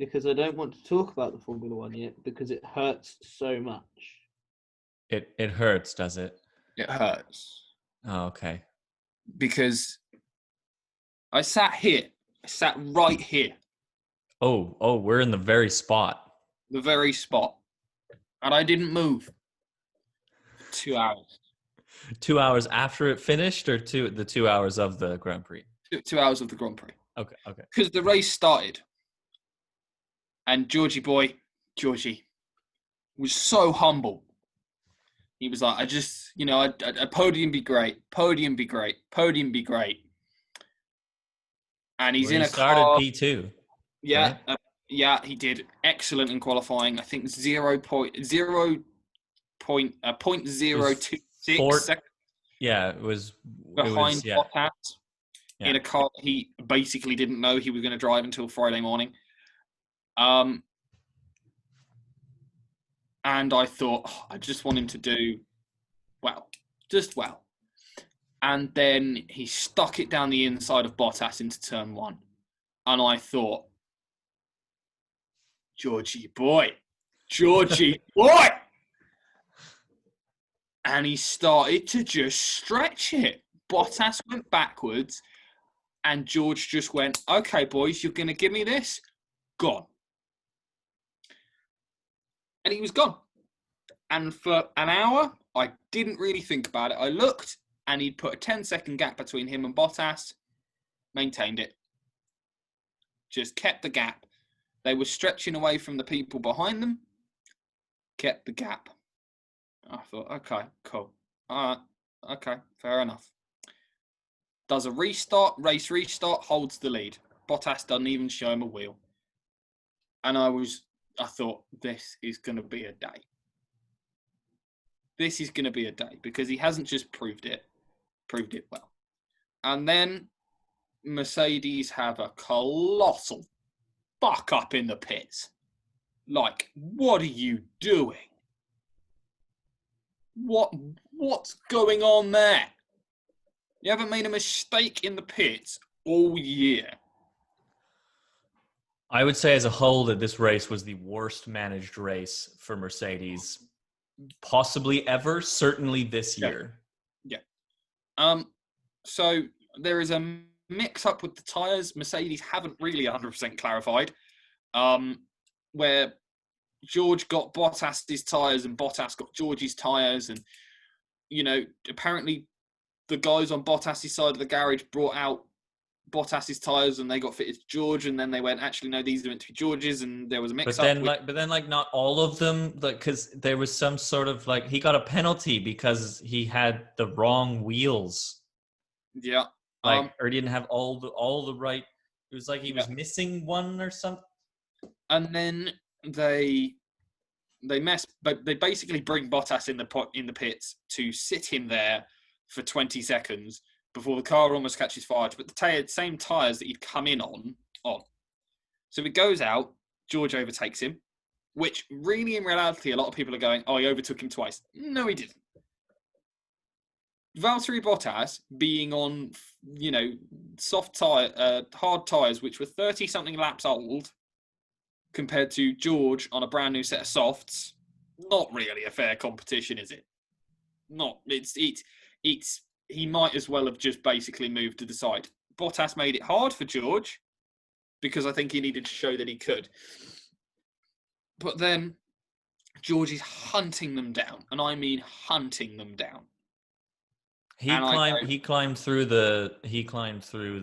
because I don't want to talk about the Formula One yet because it hurts so much. It hurts, does it? It hurts. Oh, okay. Because I sat here. I sat right here. Oh, we're in the very spot. The very spot. And I didn't move for 2 hours. 2 hours after it finished, or the 2 hours of the Grand Prix? 2 hours of the Grand Prix. Okay. Because the race started. And Georgie was so humble. He was like, a podium be great. Podium be great. Podium be great. And he's in a started car. P2. Yeah. Right? Yeah, he did excellent in qualifying. I think 0.026 seconds. Yeah, it was behind Bottas Yeah. in a car he basically didn't know he was going to drive until Friday morning. And I thought, I just want him to do well. And then he stuck it down the inside of Bottas into turn one. And I thought, Georgie boy. And he started to just stretch it. Bottas went backwards, and George just went, okay, boys, you're going to give me this? Gone. And he was gone. And for an hour, I didn't really think about it. I looked, and he'd put a 10-second gap between him and Bottas, maintained it. Just kept the gap. They were stretching away from the people behind them, kept the gap. I thought, okay, cool. All right, okay, fair enough. Does a race restart, holds the lead. Bottas doesn't even show him a wheel. And I thought, this is going to be a day. This is going to be a day because he hasn't just proved it well. And then Mercedes have a colossal fuck up in the pits. Like, what are you doing? What's going on there? You haven't made a mistake in the pits all year. I would say as a whole that this race was the worst managed race for Mercedes possibly ever, certainly this year. Yeah. So there is a mix up with the tyres. Mercedes haven't really 100% clarified. Where George got Bottas's tyres and Bottas got George's tyres, and apparently the guys on Bottas's side of the garage brought out Bottas's tyres and they got fitted to George, and then they went, actually no, these are meant to be George's, and there was a mix up. But then not all of them, because there was some sort of he got a penalty because he had the wrong wheels. Yeah. Or he didn't have all the right. It was like he was missing one or something. And then they basically bring Bottas in the pits to sit him there for 20 seconds before the car almost catches fire. But the same tyres that he'd come in on. So he goes out, George overtakes him, which really in reality a lot of people are going, oh, he overtook him twice. No, he didn't. Valtteri Bottas being on, hard tyres, which were 30-something laps old, compared to George on a brand new set of softs, not really a fair competition, is it? Not. He might as well have just basically moved to the side. Bottas made it hard for George because I think he needed to show that he could. But then George is hunting them down, and I mean hunting them down. He climbed through the Climbed through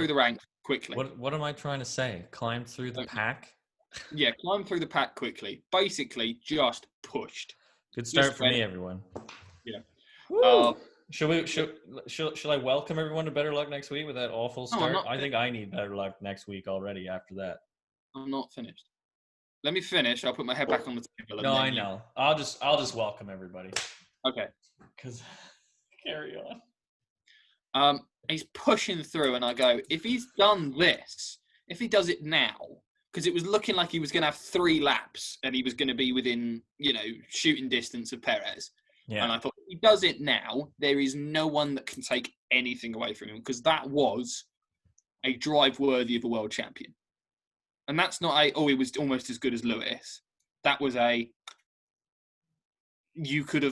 the ranks quickly. What am I trying to say? Climb through the pack? Yeah, climb through the pack quickly. Basically, just pushed. Good start for me, everyone. Yeah. Should I welcome everyone to better luck next week with that awful start? No, I think I need better luck next week already after that. I'm not finished. Let me finish. I'll put my head back on the table. No, I know. I'll just welcome everybody. Okay. Because carry on. He's pushing through, and I go, if he's done this, if he does it now, because it was looking like he was going to have 3 laps and he was going to be within, shooting distance of Perez. Yeah. And I thought, if he does it now, there is no one that can take anything away from him, because that was a drive worthy of a world champion. And that's not he was almost as good as Lewis. That was you couldn't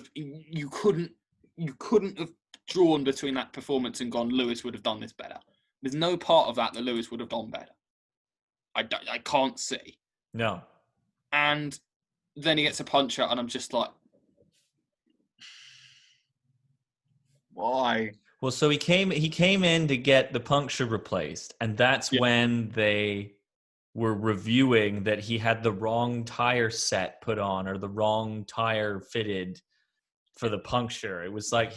have drawn between that performance and gone, Lewis would have done this better. There's no part of that Lewis would have done better. I can't see. No. And then he gets a puncher, and I'm just like, why? Well, so he came in to get the puncture replaced, and that's when they were reviewing that he had the wrong tire set put on or the wrong tire fitted for the puncture. It was like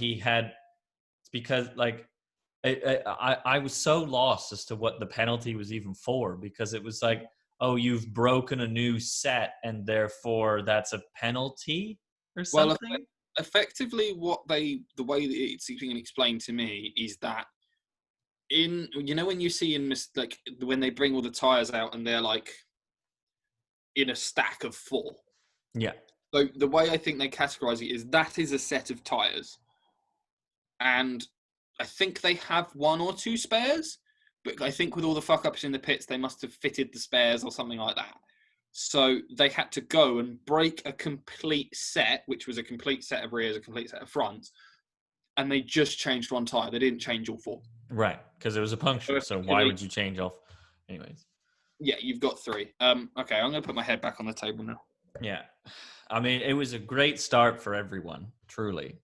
because like I was so lost as to what the penalty was even for, because it was like, oh, you've broken a new set and therefore that's a penalty or something. Well, effectively, the way that it's being explained to me is that when you see like when they bring all the tires out and they're like in a stack of 4. Yeah. So the way I think they categorize it is that is a set of tires, and I think they have 1 or 2 spares, but I think with all the fuck ups in the pits, they must have fitted the spares or something like that. So they had to go and break a complete set, which was a complete set of rears, a complete set of fronts, and they just changed 1 tire. They didn't change all 4. Right, because it was a puncture. So why would you change off? Anyways. Yeah, you've got 3. Okay, I'm going to put my head back on the table now. Yeah. I mean, it was a great start for everyone, truly,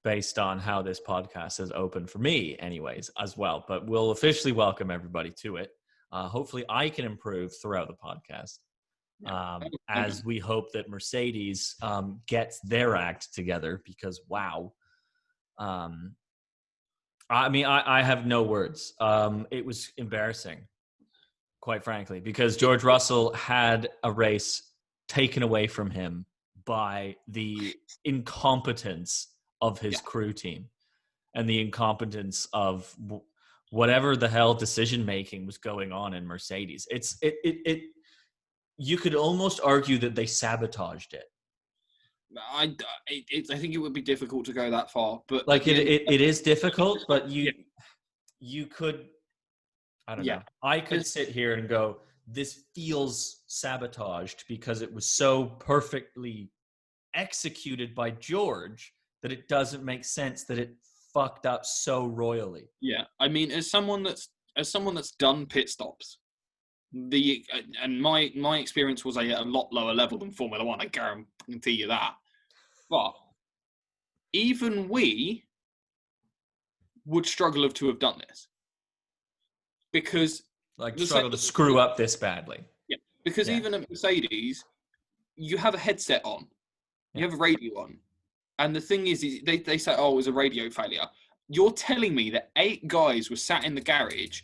based on how this podcast has opened for me anyways as well. But we'll officially welcome everybody to it. Hopefully I can improve throughout the podcast as we hope that Mercedes gets their act together, because, wow. I mean, I have no words. It was embarrassing, quite frankly, because George Russell had a race taken away from him by the incompetence of his crew team and the incompetence of whatever the hell decision making was going on in Mercedes. You could almost argue that they sabotaged it. I think it would be difficult to go that far, but like it is difficult, but you could, I don't know. I could sit here and go, this feels sabotaged because it was so perfectly executed by George that it doesn't make sense that it fucked up so royally. Yeah, I mean, as someone that's done pit stops, and my experience was at a lot lower level than Formula One. I guarantee you that. But even we would struggle to have done this, because struggle to screw up this badly. Yeah, because even at Mercedes, you have a headset on, you have a radio on. And the thing is they say, oh, it was a radio failure. You're telling me that 8 guys were sat in the garage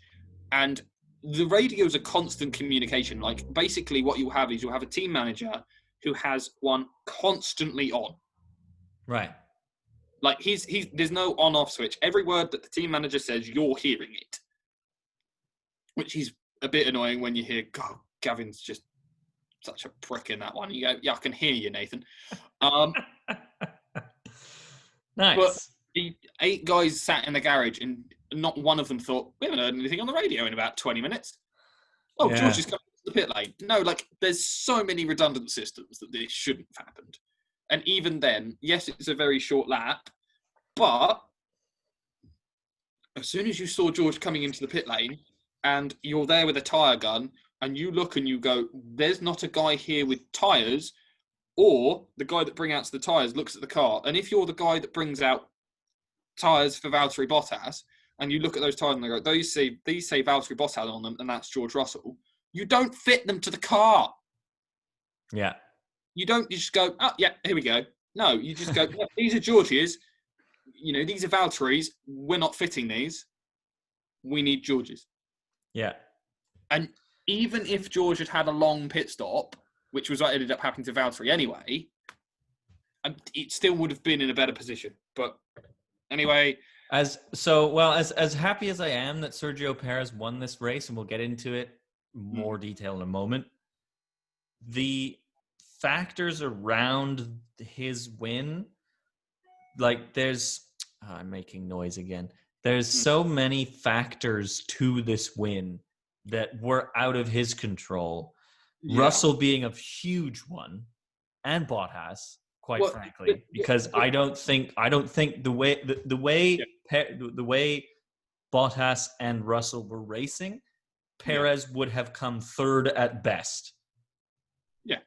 and the radio is a constant communication. Like, basically what you'll have a team manager who has one constantly on. Right. Like, there's no on-off switch. Every word that the team manager says, you're hearing it. Which is a bit annoying when you hear, God, Gavin's just such a prick in that one. You go, yeah, I can hear you, Nathan. Nice. But the 8 guys sat in the garage and not one of them thought, we haven't heard anything on the radio in about 20 minutes. Oh, yeah. George is coming to the pit lane. No, like, there's so many redundant systems that this shouldn't have happened. And even then, yes, it's a very short lap, but as soon as you saw George coming into the pit lane and you're there with a tyre gun and you look and you go, there's not a guy here with tyres, or the guy that brings out the tyres looks at the car. And if you're the guy that brings out tyres for Valtteri Bottas, and you look at those tyres and they go, these say Valtteri Bottas on them, and that's George Russell, you don't fit them to the car. Yeah. You just go, oh, yeah, here we go. No, you just go, yeah, these are George's. These are Valtteri's. We're not fitting these. We need George's. Yeah. And even if George had a long pit stop, which was what ended up happening to Valtteri anyway, it still would have been in a better position. But anyway. As happy as I am that Sergio Perez won this race, and we'll get into it more detail in a moment, the factors around his win, like I'm making noise again. There's so many factors to this win that were out of his control. Yeah. Russell being a huge one, and Bottas, quite frankly, because I don't think the way Bottas and Russell were racing, Perez would have come third at best. Yeah.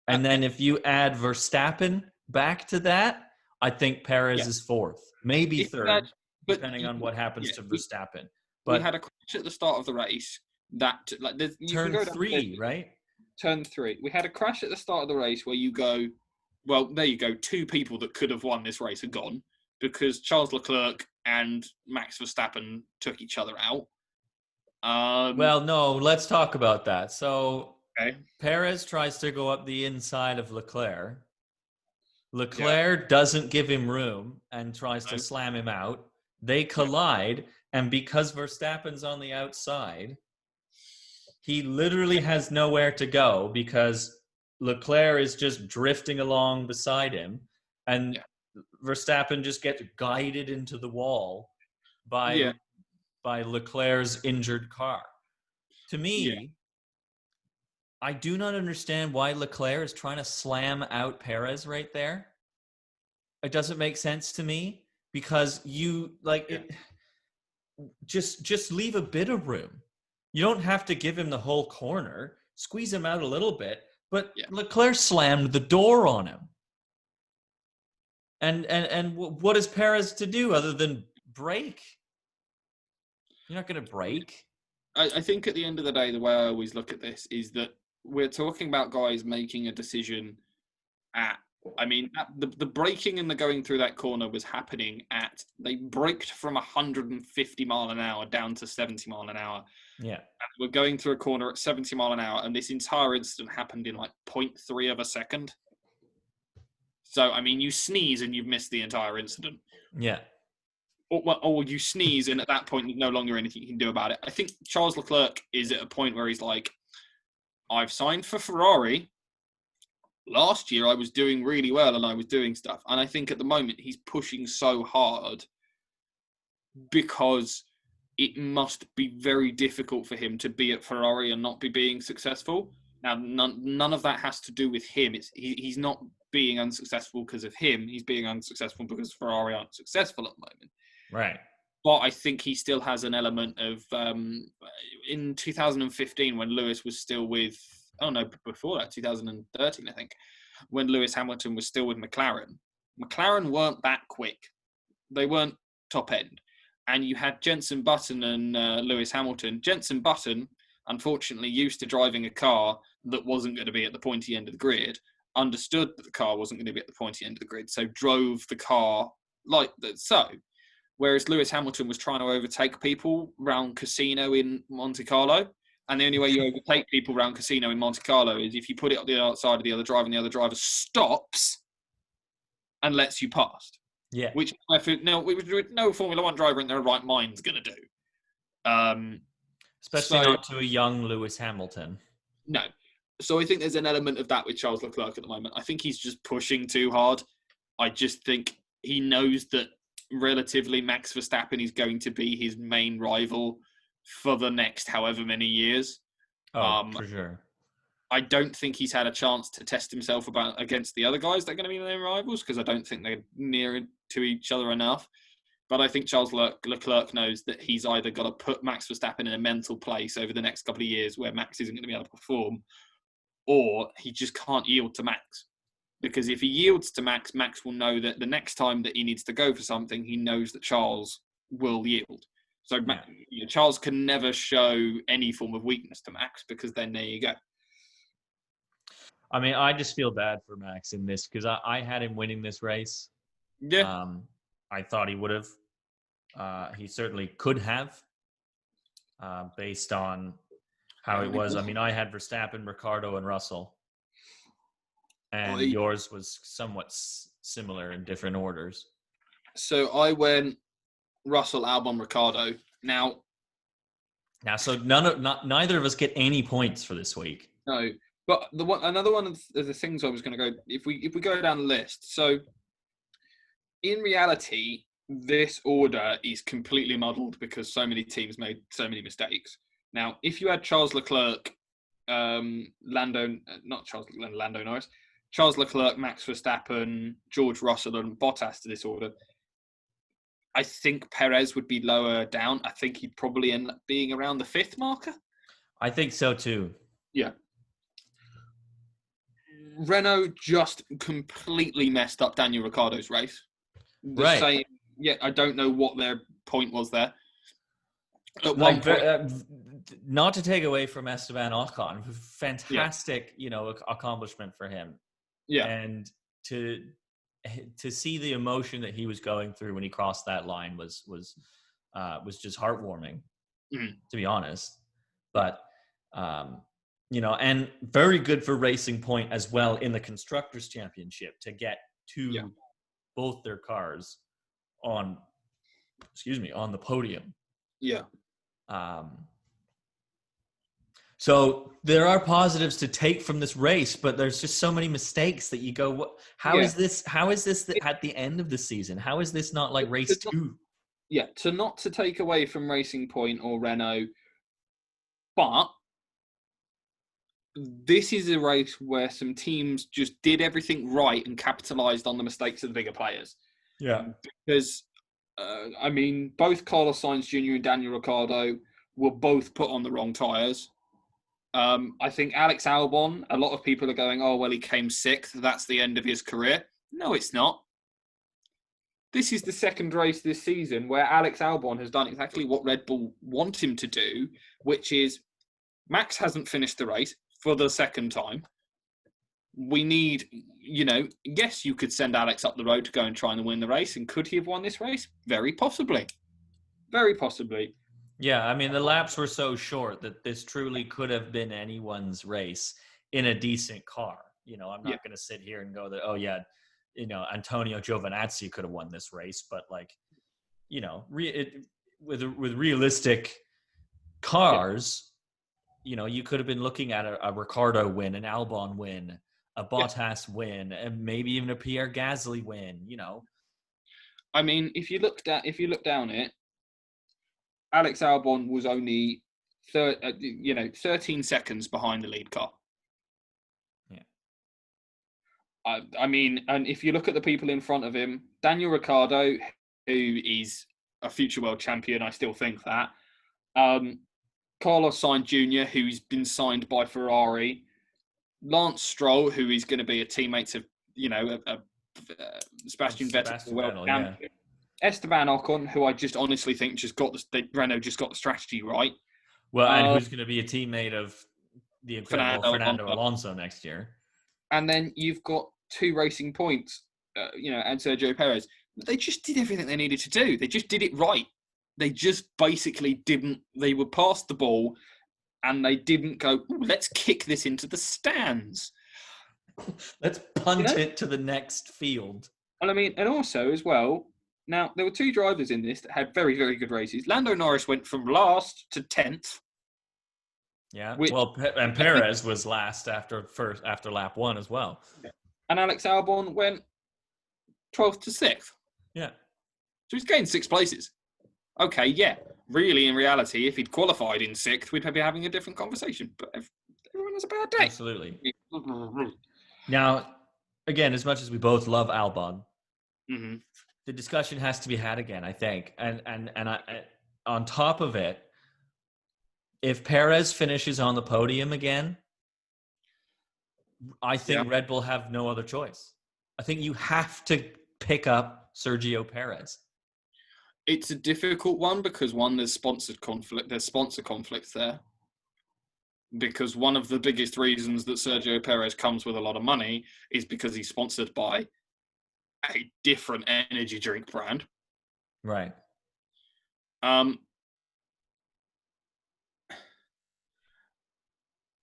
And then if you add Verstappen back to that, I think Perez is fourth, maybe third, depending on what happens to Verstappen. But we had a crash at the start of the race that turn 3, right? Turn 3. We had a crash at the start of the race where you go, well, there you go. 2 people that could have won this race are gone because Charles Leclerc and Max Verstappen took each other out. Well, no, let's talk about that. So okay. Perez tries to go up the inside of Leclerc. Leclerc doesn't give him room and tries to slam him out. They collide, and because Verstappen's on the outside, he literally has nowhere to go because Leclerc is just drifting along beside him, and Verstappen just gets guided into the wall by Leclerc's injured car. To me, I do not understand why Leclerc is trying to slam out Perez right there. It doesn't make sense to me because just leave a bit of room. You don't have to give him the whole corner. Squeeze him out a little bit, but Leclerc slammed the door on him. And what is Perez to do other than brake? You're not going to brake. I think at the end of the day, the way I always look at this is that we're talking about guys making a decision the braking and the going through that corner was happening they braked from 150 mile an hour down to 70 mile an hour. Yeah. And we're going through a corner at 70 mile an hour, and this entire incident happened in 0.3 of a second. So, you sneeze and you've missed the entire incident. Yeah. Or you sneeze, and at that point, there's no longer anything you can do about it. I think Charles Leclerc is at a point where he's like, I've signed for Ferrari. Last year, I was doing really well and I was doing stuff. And I think at the moment, he's pushing so hard because it must be very difficult for him to be at Ferrari and not be being successful. Now, none of that has to do with him. He's not being unsuccessful because of him. He's being unsuccessful because Ferrari aren't successful at the moment. Right. But I think he still has an element of, in 2015, when Lewis was still with, before that, 2013, I think, when Lewis Hamilton was still with McLaren. McLaren weren't that quick. They weren't top end. And you had Jenson Button and Lewis Hamilton. Jenson Button, unfortunately, used to driving a car that wasn't going to be at the pointy end of the grid, understood that the car wasn't going to be at the pointy end of the grid, so drove the car like that. So, whereas Lewis Hamilton was trying to overtake people around Casino in Monte Carlo, and the only way you overtake people around Casino in Monte Carlo is if you put it up the outside of the other driver, and the other driver stops and lets you past. Yeah. Which no Formula One driver in their right mind is going to do. Especially not to a young Lewis Hamilton. No. So I think there's an element of that with Charles Leclerc at the moment. I think he's just pushing too hard. I just think he knows that relatively Max Verstappen is going to be his main rival for the next however many years. For sure. I don't think he's had a chance to test himself against the other guys that are going to be their rivals because I don't think they're near to each other enough. But I think Charles Leclerc knows that he's either got to put Max Verstappen in a mental place over the next couple of years where Max isn't going to be able to perform, or he just can't yield to Max. Because if he yields to Max, Max will know that the next time that he needs to go for something, he knows that Charles will yield. So Charles can never show any form of weakness to Max because then there you go. I just feel bad for Max in this because I had him winning this race. Yeah. I thought he would have. He certainly could have, based on how it was. I had Verstappen, Ricciardo, and Russell. And yours was somewhat similar in different orders. So I went Russell, Albon, Ricciardo. Now, so neither of us get any points for this week. No, but another one of the things I was going to go, if we go down the list. So in reality, this order is completely muddled because so many teams made so many mistakes. Now, if you had Charles Leclerc, Lando Norris, Charles Leclerc, Max Verstappen, George Russell, and Bottas to this order, I think Perez would be lower down. I think he'd probably end up being around the 5th marker. I think so too. Yeah. Renault just completely messed up Daniel Ricciardo's race. Right. I don't know what their point was there. At Like, one point, not to take away from Esteban Ocon, fantastic, accomplishment for him. Yeah. And to see the emotion that he was going through when he crossed that line was just heartwarming, to be honest. But and very good for Racing Point as well in the Constructors' Championship to get both their cars on the podium. Yeah. So there are positives to take from this race, but there's just so many mistakes that you go, how is this at the end of the season? How is this not like race 2? Yeah, not to take away from Racing Point or Renault, but this is a race where some teams just did everything right and capitalized on the mistakes of the bigger players. Yeah. Because, both Carlos Sainz Jr. and Daniel Ricciardo were both put on the wrong tyres. I think Alex Albon, a lot of people are going, oh, well, he came 6th. That's the end of his career. No, it's not. This is the second race this season where Alex Albon has done exactly what Red Bull want him to do, which is Max hasn't finished the race for the second time. We need, yes, you could send Alex up the road to go and try and win the race. And could he have won this race? Very possibly. Very possibly. Yeah, the laps were so short that this truly could have been anyone's race in a decent car. I'm not going to sit here and go that, Antonio Giovinazzi could have won this race, but with realistic cars, you could have been looking at a Ricciardo win, an Albon win, a Bottas win, and maybe even a Pierre Gasly win. If you look down it, Alex Albon was only 13 seconds behind the lead car. Yeah. And if you look at the people in front of him, Daniel Ricciardo, who is a future world champion, I still think that. Carlos Sainz Jr., who's been signed by Ferrari. Lance Stroll, who is going to be a teammate of, Sebastian Vettel, world champion. Yeah. Esteban Ocon, who I just honestly think Renault just got the strategy right. Well, and who's going to be a teammate of the incredible Fernando Alonso next year. And then you've got 2 Racing Points, and Sergio Perez. They just did everything they needed to do. They just did it right. They just basically they were past the ball and they didn't go, let's kick this into the stands. Let's punt it to the next field. And also as well, now, there were 2 drivers in this that had very, very good races. Lando Norris went from last to 10th. Yeah, and Perez was last after lap 1 as well. And Alex Albon went 12th to 6th. Yeah. So he's gained 6 places. Okay, yeah. Really, in reality, if he'd qualified in 6th, we'd be having a different conversation. But everyone has a bad day. Absolutely. Now, again, as much as we both love Albon, the discussion has to be had again, I think. And on top of it, if Perez finishes on the podium again, I think Red Bull have no other choice. I think you have to pick up Sergio Perez. It's a difficult one because, one, there's sponsor conflicts there. Because one of the biggest reasons that Sergio Perez comes with a lot of money is because he's sponsored by a different energy drink brand. Right.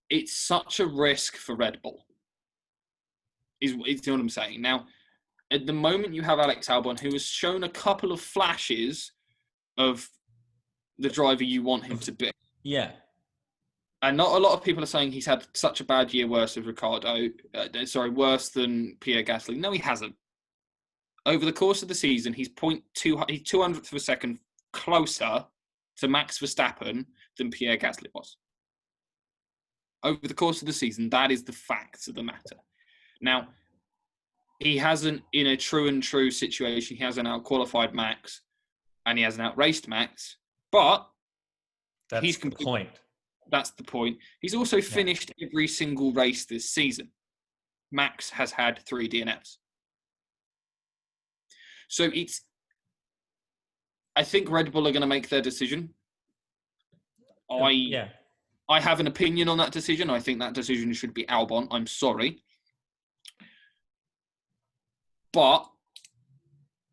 It's such a risk for Red Bull. Is what I'm saying. Now, at the moment, you have Alex Albon, who has shown a couple of flashes of the driver you want him to be. Yeah. And not a lot of people are saying he's had such a bad year worse than Pierre Gasly. No, he hasn't. over the course of the season, he's 200th of a second closer to Max Verstappen than Pierre Gasly was. Over the course of the season, that is the facts of the matter. Now, he hasn't, in a true situation, he hasn't out-qualified Max and he hasn't out-raced Max, but That's the point. That's the point. He's also finished every single race this season. Max has had 3 DNFs. So I think Red Bull are going to make their decision. I have an opinion on that decision. I think that decision should be Albon. I'm sorry. But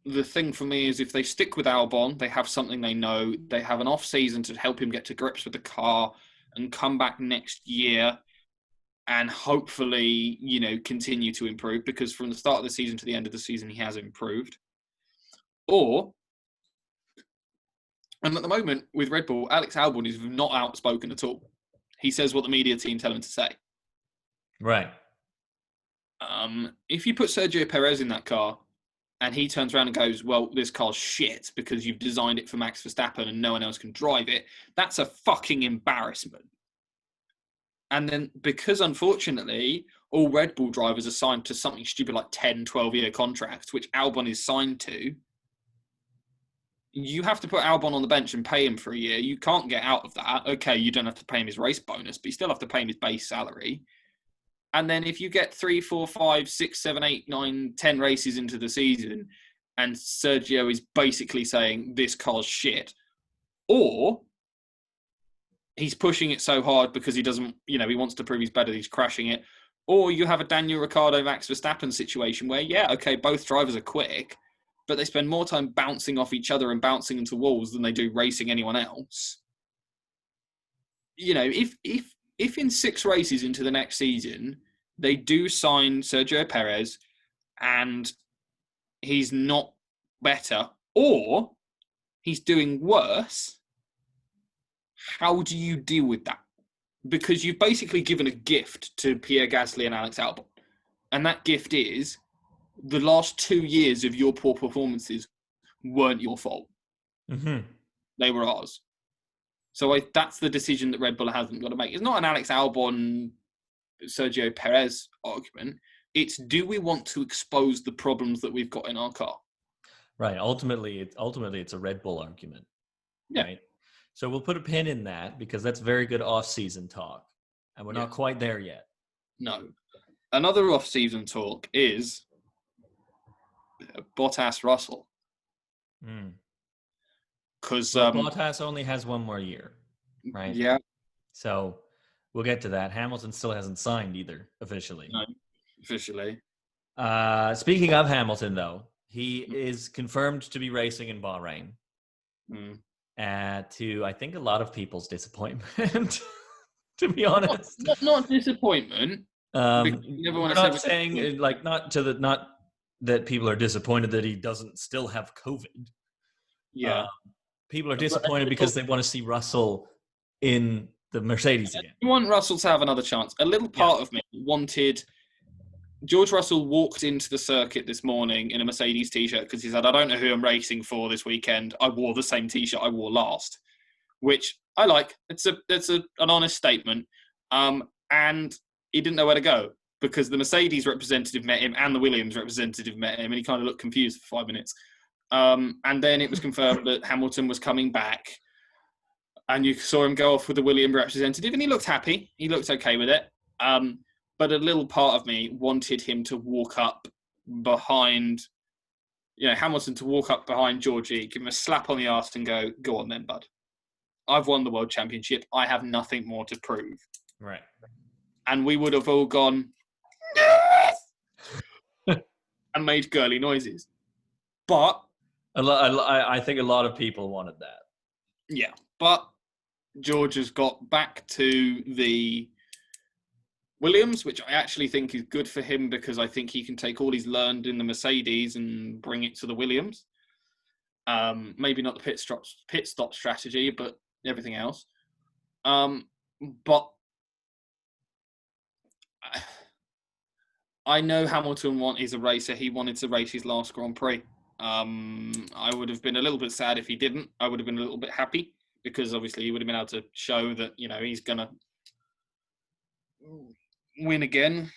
the thing for me is if they stick with Albon, they have something they know. They have an off-season to help him get to grips with the car and come back next year and hopefully, continue to improve, because from the start of the season to the end of the season, he has improved. And at the moment with Red Bull, Alex Albon is not outspoken at all. He says what the media team tell him to say. Right. If you put Sergio Perez in that car and he turns around and goes, well, this car's shit because you've designed it for Max Verstappen and no one else can drive it, that's a fucking embarrassment. And then because, unfortunately, all Red Bull drivers are signed to something stupid like 10, 12-year contracts, which Albon is signed to, you have to put Albon on the bench and pay him for a year. You can't get out of that. Okay, you don't have to pay him his race bonus, but you still have to pay him his base salary. And then if you get 3, 4, 5, 6, 7, 8, 9, 10 races into the season and Sergio is basically saying this car's shit, or he's pushing it so hard because he doesn't, he wants to prove he's better, he's crashing it, or you have a Daniel Ricciardo, Max Verstappen situation where, both drivers are quick, but they spend more time bouncing off each other and bouncing into walls than they do racing anyone else. If in 6 races into the next season, they do sign Sergio Perez and he's not better, or he's doing worse, how do you deal with that? Because you've basically given a gift to Pierre Gasly and Alex Albon. And that gift is the last 2 years of your poor performances weren't your fault. Mm-hmm. They were ours. So that's the decision that Red Bull hasn't got to make. It's not an Alex Albon, Sergio Perez argument. It's, do we want to expose the problems that we've got in our car? Right. Ultimately, it's a Red Bull argument. Yeah. Right. So we'll put a pin in that because that's very good off-season talk. And we're not quite there yet. No. Another off-season talk is Bottas-Russell. Because Bottas only has 1 more year, right? Yeah. So we'll get to that. Hamilton still hasn't signed either, officially. No, officially. Speaking of Hamilton, though, he is confirmed to be racing in Bahrain. To, I think, a lot of people's disappointment, to be honest. Not disappointment. We're not saying, not that people are disappointed that he doesn't still have COVID. Yeah. People are disappointed because they want to see Russell in the Mercedes again. You want Russell to have another chance. A little part of me wanted... George Russell walked into the circuit this morning in a Mercedes T-shirt because he said, I don't know who I'm racing for this weekend. I wore the same T-shirt I wore last, which I like. It's an honest statement. And he didn't know where to go because the Mercedes representative met him and the Williams representative met him, and he kind of looked confused for 5 minutes. And then it was confirmed that Hamilton was coming back, and you saw him go off with the Williams representative, and he looked happy. He looked okay with it. But a little part of me wanted him to walk up behind, Hamilton to walk up behind Georgie, give him a slap on the arse and go on then, bud. I've won the world championship. I have nothing more to prove. Right. And we would have all gone, yes! and made girly noises. But I think a lot of people wanted that. Yeah. But George has got back to the Williams, which I actually think is good for him because I think he can take all he's learned in the Mercedes and bring it to the Williams. Maybe not the pit stop strategy, but everything else. But I know Hamilton is a racer. He wanted to race his last Grand Prix. I would have been a little bit sad if he didn't. I would have been a little bit happy because obviously he would have been able to show that, he's going to win again.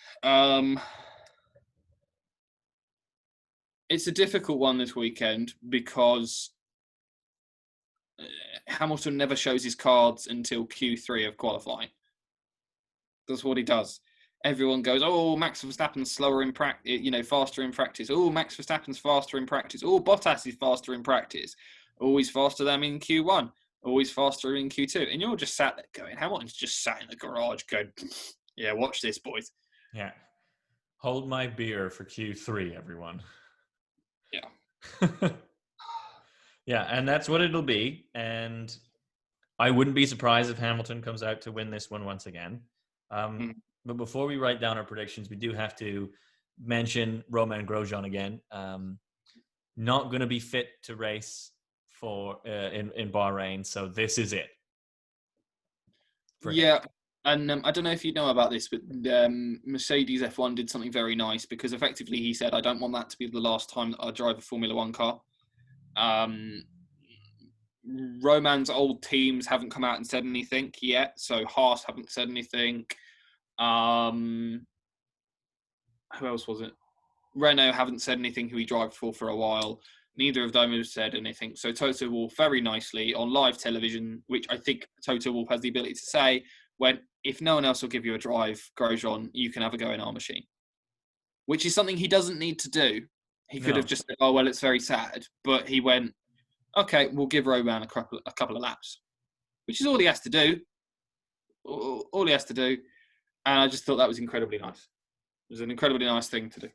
It's a difficult one this weekend because Hamilton never shows his cards until Q3 of qualifying. That's what he does. Everyone goes, oh, Max Verstappen's slower in practice, faster in practice. Oh, Max Verstappen's faster in practice. Oh, Bottas is faster in practice. Always faster than in Q1. Always faster in Q2. And you're just sat there going, Hamilton's just sat in the garage going, yeah, watch this, boys. Yeah. Hold my beer for Q3, everyone. Yeah. Yeah, and that's what it'll be. And I wouldn't be surprised if Hamilton comes out to win this one once again. But before we write down our predictions, we do have to mention Romain Grosjean again. Not going to be fit to race for in Bahrain, so this is it. Yeah, and I don't know if you know about this, but Mercedes F1 did something very nice because effectively he said, I don't want that to be the last time that I drive a Formula One car. Roman's old teams haven't come out and said anything yet, so Haas haven't said anything. Who else was it? Renault haven't said anything who he drives for a while. Neither of them have said anything. So Toto Wolff very nicely on live television, which I think Toto Wolff has the ability to say, when if no one else will give you a drive, Grosjean, you can have a go in our machine. Which is something he doesn't need to do. He could have just said, oh, well, it's very sad. But he went, okay, we'll give Roman a couple of laps. Which is all he has to do. All he has to do. And I just thought that was incredibly nice. It was an incredibly nice thing to do.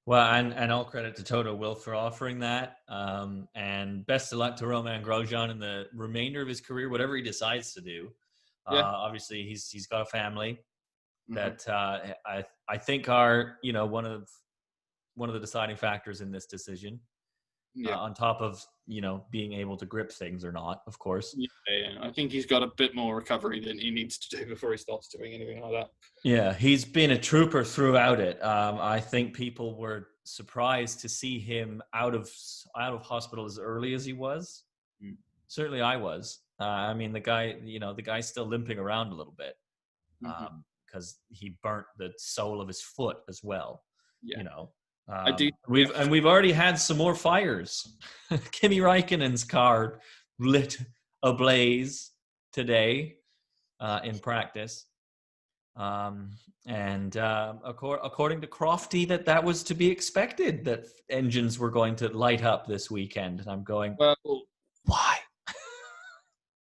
Well, and all credit to Toto Wolff for offering that. And best of luck to Romain Grosjean in the remainder of his career, whatever he decides to do. Yeah. Obviously, he's got a family that I think are one of the deciding factors in this decision. Yeah. On top of being able to grip things or not, of course. Yeah, I think he's got a bit more recovery than he needs to do before he starts doing anything like that. Yeah, he's been a trooper throughout it. I think people were surprised to see him out of hospital as early as he was. Certainly, I was. I mean, the guy's still limping around a little bit because he burnt the sole of his foot as well. Yeah. I do. We've already had some more fires. Kimi Räikkönen's car lit ablaze today in practice, and according to Crofty, that was to be expected that engines were going to light up this weekend. And I'm going, well, why?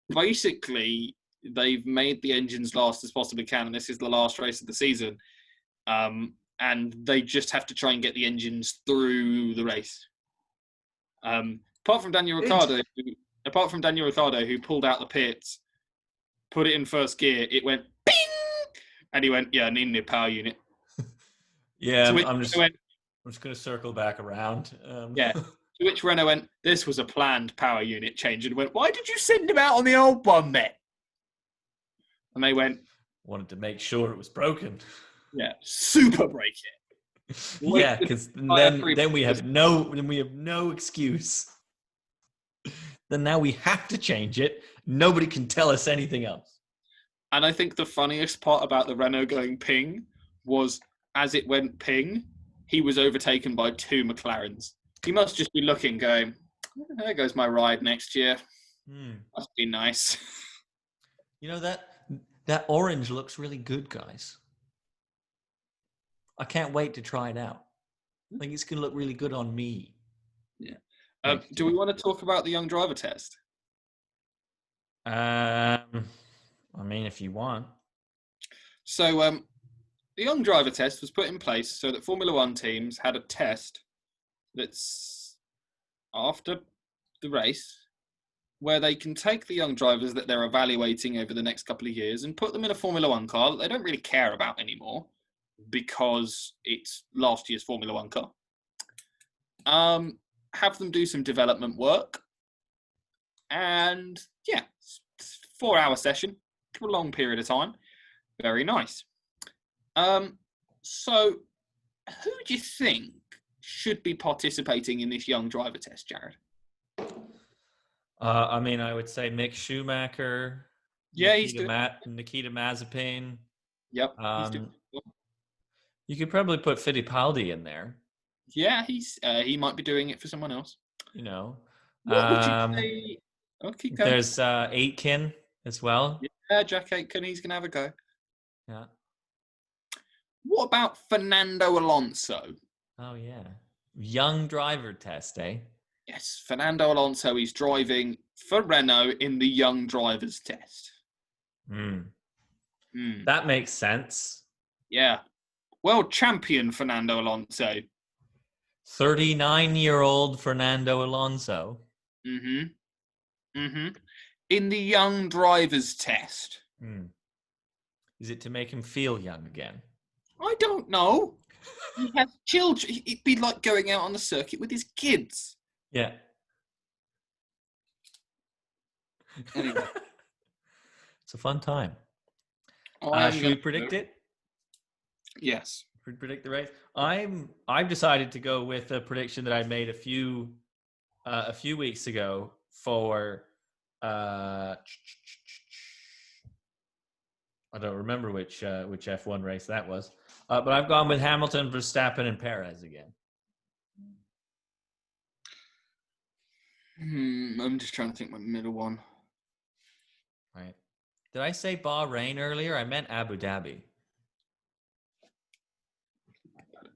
Basically, they've made the engines last as possibly can, and this is the last race of the season. And they just have to try and get the engines through the race. Apart from Daniel Ricciardo, who pulled out the pits, put it in first gear, it went bing, and he went, "Yeah, I need a new power unit." Yeah, I'm just going to circle back around. Yeah, to which Renault went, "This was a planned power unit change," and went, "Why did you send him out on the old one then?" And they went, "Wanted to make sure it was broken." Yeah, super break it. Yeah, because then we have no excuse. Then now we have to change it. Nobody can tell us anything else. And I think the funniest part about the Renault going ping was, as it went ping, he was overtaken by two McLarens. He must just be looking, going, "There goes my ride next year. Must be nice." That orange looks really good, guys. I can't wait to try it out. I think it's going to look really good on me. Yeah. Do we want to talk about the young driver test? I mean, if you want. So, the young driver test was put in place so that Formula One teams had a test that's after the race where they can take the young drivers that they're evaluating over the next couple of years and put them in a Formula One car that they don't really care about anymore, because it's last year's Formula One car. Have them do some development work. And yeah, 4-hour session, a long period of time. Very nice. So, who do you think should be participating in this young driver test, Jared? I mean, I would say Mick Schumacher, Yeah, he's doing. Nikita Mazepin. Yep, he's doing. You could probably put Fittipaldi in there. Yeah, he might be doing it for someone else. You know, What would you say? Oh, keep going. There's Aitken as well. Yeah, Jack Aitken, he's gonna have a go. Yeah. What about Fernando Alonso? Oh yeah, young driver test, eh? Yes, Fernando Alonso is driving for Renault in the young drivers test. That makes sense. Yeah. World champion Fernando Alonso. 39-year-old Fernando Alonso. In the young drivers test. Is it to make him feel young again? I don't know. He has children. It'd be like going out on the circuit with his kids. Yeah. Anyway. It's a fun time. Should we predict it? Yes. Predict the race. I've decided to go with a prediction that I made a few weeks ago for I don't remember which F1 race that was, but I've gone with Hamilton, Verstappen, and Perez again. I'm just trying to think my middle one. Right. Did I say Bahrain earlier? I meant Abu Dhabi.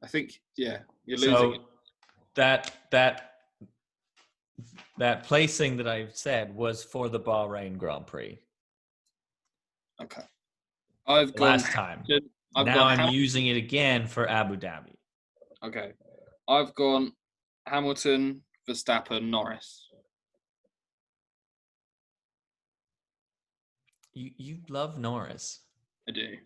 I think, yeah, you're losing it. That placing that I said was for the Bahrain Grand Prix. Okay. I've gone last time. Now I'm using it again for Abu Dhabi. Okay. I've gone Hamilton, Verstappen, Norris. You love Norris. I do.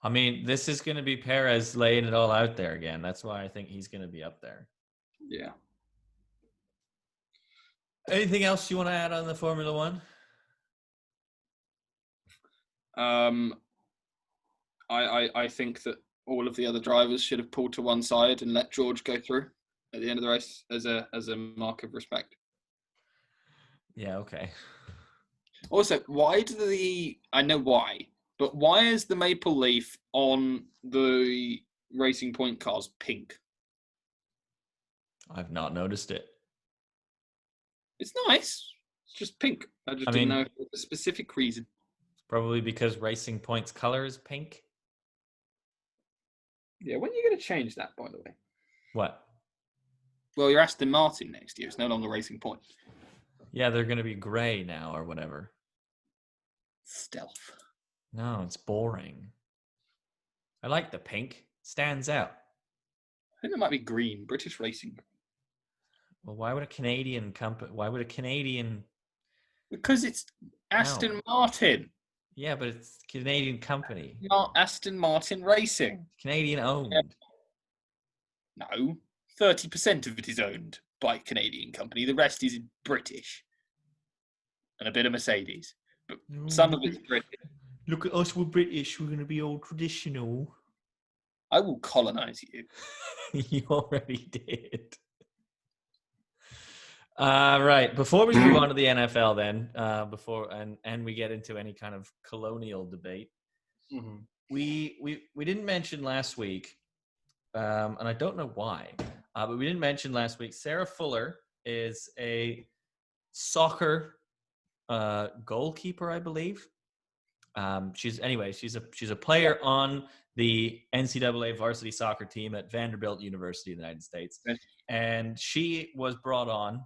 I mean, this is going to be Perez laying it all out there again. That's why I think he's going to be up there. Yeah. Anything else you want to add on the Formula One? I think that all of the other drivers should have pulled to one side and let George go through at the end of the race as a mark of respect. Yeah, okay. Also, I know why, but why is the maple leaf on the Racing Point cars pink? I've not noticed it. It's nice. It's just pink. I didn't know a specific reason. Probably because Racing Point's color is pink. Yeah, when are you going to change that, by the way? What? Well, you're Aston Martin next year. It's no longer Racing Point. Yeah, they're going to be gray now or whatever. Stealth. No, it's boring. I like the pink. Stands out. I think it might be green. British Racing. Well, why would a Canadian company? Why would a Canadian? Because it's Aston Martin. Yeah, but it's a Canadian company. Not Aston Martin Racing. Canadian owned. No, 30% of it is owned by a Canadian company. The rest is British. And a bit of Mercedes. But some of it's British. Look at us, we're British. We're going to be all traditional. I will colonize you. You already did. Right. Before we move on to the NFL, then, and we get into any kind of colonial debate, we didn't mention last week, and I don't know why, but we didn't mention last week. Sarah Fuller is a soccer goalkeeper, I believe. She's a player on the NCAA varsity soccer team at Vanderbilt University in the United States, and she was brought on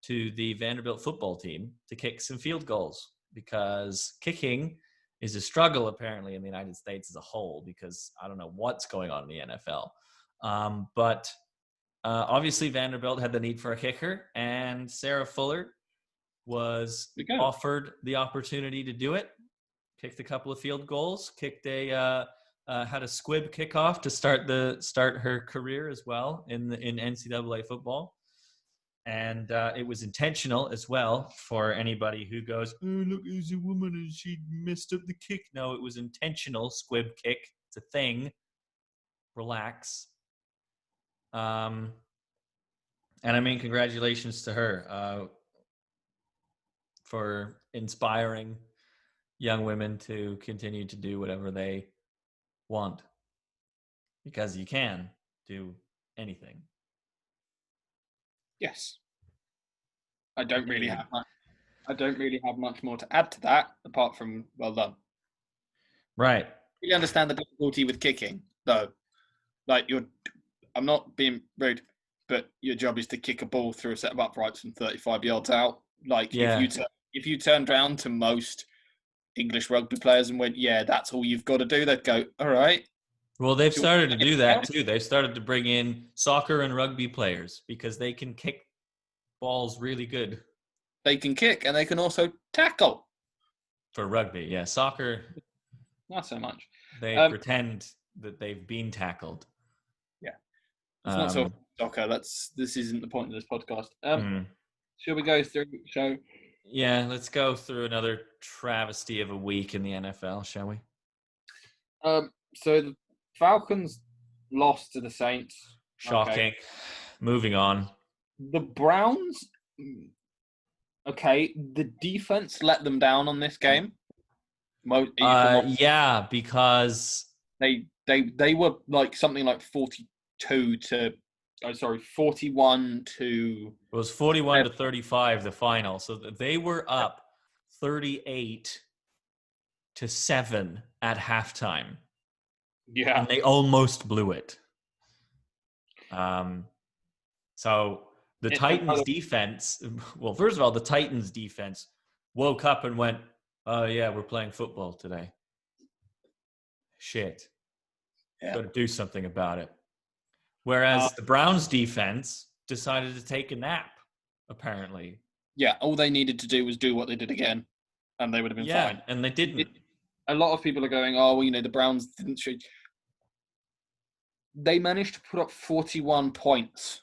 to the Vanderbilt football team to kick some field goals because kicking is a struggle apparently in the United States as a whole because I don't know what's going on in the NFL. But obviously Vanderbilt had the need for a kicker and Sarah Fuller was offered the opportunity to do it. Kicked a couple of field goals, had a squib kickoff to start her career as well in NCAA football. And it was intentional as well for anybody who goes, oh, look, there's a woman and she messed up the kick. No, it was intentional squib kick. It's a thing. relax. And I mean, congratulations to her for inspiring young women to continue to do whatever they want, because you can do anything. Yes. I don't really have much more to add to that, apart from well done. Right. You understand the difficulty with kicking, though. Like I'm not being rude, but your job is to kick a ball through a set of uprights from 35 yards out. Like if you turned around to most English rugby players and went, "Yeah, that's all you've got to do," they'd go, "All right." Well, they've started to do that too. They've started to bring in soccer and rugby players because they can kick balls really good. They can kick and they can also tackle. For rugby, yeah. Soccer, not so much. They pretend that they've been tackled. Yeah. It's not so soccer. This isn't the point of this podcast. Shall we go through the show? Yeah, let's go through another travesty of a week in the NFL, shall we? So the Falcons lost to the Saints. Shocking. Okay. Moving on. The Browns, okay, the defense let them down on this game. Yeah, because they were like something like 41 to... It was 41 to 35, the final. So they were up 38 to 7 at halftime. Yeah. And they almost blew it. So the Titans defense, well, first of all, the Titans defense woke up and went, "Oh yeah, we're playing football today. Shit. Got to do something about it." Whereas the Browns defense decided to take a nap, apparently. Yeah, all they needed to do was do what they did again, and they would have been fine. And they didn't. A lot of people are going, "Oh, well, the Browns didn't shoot." They managed to put up 41 points.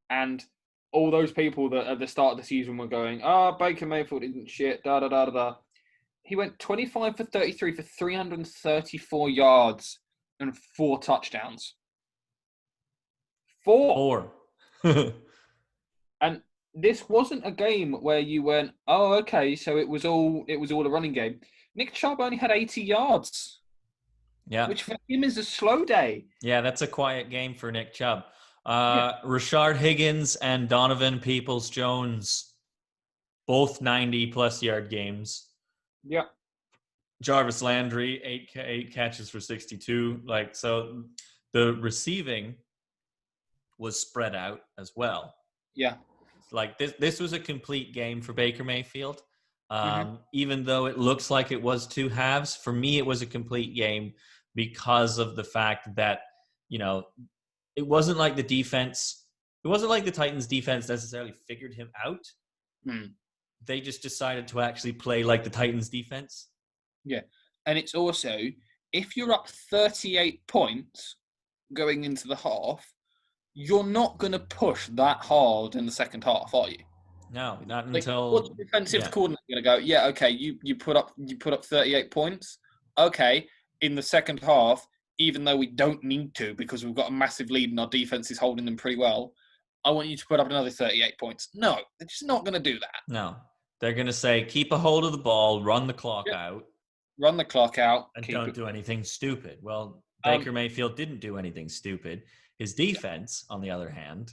And all those people that at the start of the season were going, Baker Mayfield isn't shit, da-da-da-da-da. He went 25 for 33 for 334 yards and 4 touchdowns. 4. And this wasn't a game where you went, "Oh, okay, so it was all a running game." Nick Chubb only had 80 yards. Yeah. Which for him is a slow day. Yeah, that's a quiet game for Nick Chubb. Rashard Higgins and Donovan Peoples-Jones, both 90-plus yard games. Yeah. Jarvis Landry, 8 catches for 62. So the receiving was spread out as well. Yeah. This was a complete game for Baker Mayfield. Even though it looks like it was 2 halves, for me it was a complete game because of the fact that, it wasn't like the Titans defense necessarily figured him out. They just decided to actually play like the Titans defense. Yeah. And it's also, if you're up 38 points going into the half, you're not going to push that hard in the second half, are you? No, not until... What's the defensive coordinator going to go, "Yeah, okay, you put up 38 points. Okay, in the second half, even though we don't need to because we've got a massive lead and our defense is holding them pretty well, I want you to put up another 38 points." No, they're just not going to do that. No. They're going to say, keep a hold of the ball, run the clock out. Run the clock out. And don't do anything stupid. Well, Baker Mayfield didn't do anything stupid. His defense, on the other hand...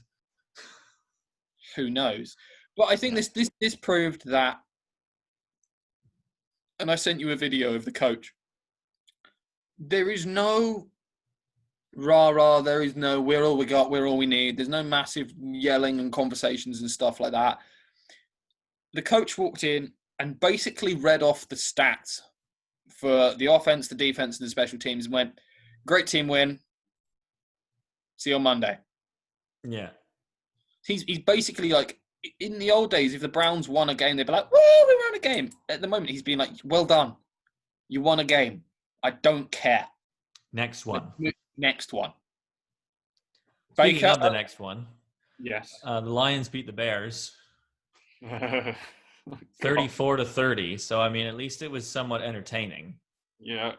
Who knows? But I think this proved that, and I sent you a video of the coach, there is no rah-rah, there is no we're all we got, we're all we need. There's no massive yelling and conversations and stuff like that. The coach walked in and basically read off the stats for the offense, the defense, and the special teams and went, "Great team win. See you on Monday." Yeah. He's basically like, in the old days, if the Browns won a game, they'd be like, "Woo, we won a game." At the moment, he's being like, "Well done. You won a game. I don't care. Next one." Next one. Speaking of the next one. Yes. The Lions beat the Bears. 34 to 30. So, I mean, at least it was somewhat entertaining. Yeah.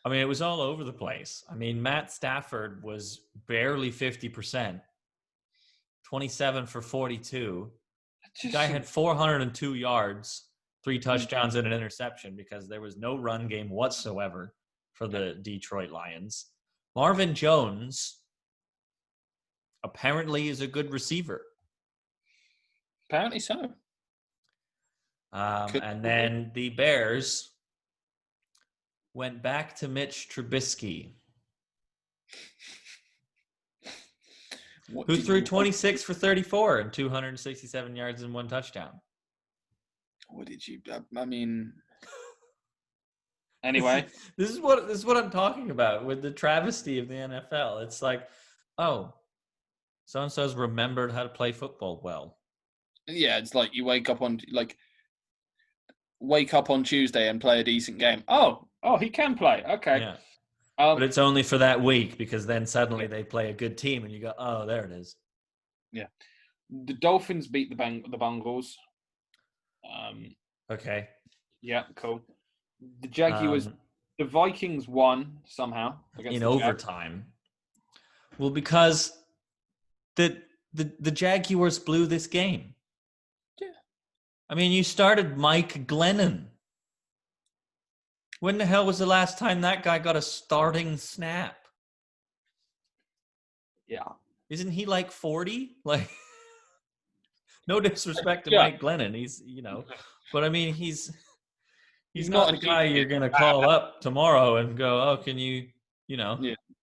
I mean, it was all over the place. I mean, Matt Stafford was barely 50%, 27 for 42. The guy had 402 yards, 3 touchdowns and an interception because there was no run game whatsoever for the Detroit Lions. Marvin Jones apparently is a good receiver. Apparently so. And then the Bears went back to Mitch Trubisky, who threw 26 for 34 and 267 yards and 1 touchdown. What did you? I mean, anyway, this is what I'm talking about with the travesty of the NFL. It's like, oh, so and so's remembered how to play football well. Yeah, it's like you wake up on Tuesday and play a decent game. Oh, he can play. Okay. Yeah. But it's only for that week because then suddenly they play a good team and you go, oh, there it is. Yeah. The Dolphins beat the Bengals. Okay. Yeah, cool. The Jaguars, the Vikings won somehow in overtime. Well, because the Jaguars blew this game. Yeah. I mean, you started Mike Glennon. When the hell was the last time that guy got a starting snap? Yeah. Isn't he like 40? Like, no disrespect to Mike Glennon. He's, but I mean, he's not the guy you're going to call up tomorrow and go, oh, can you. Yeah.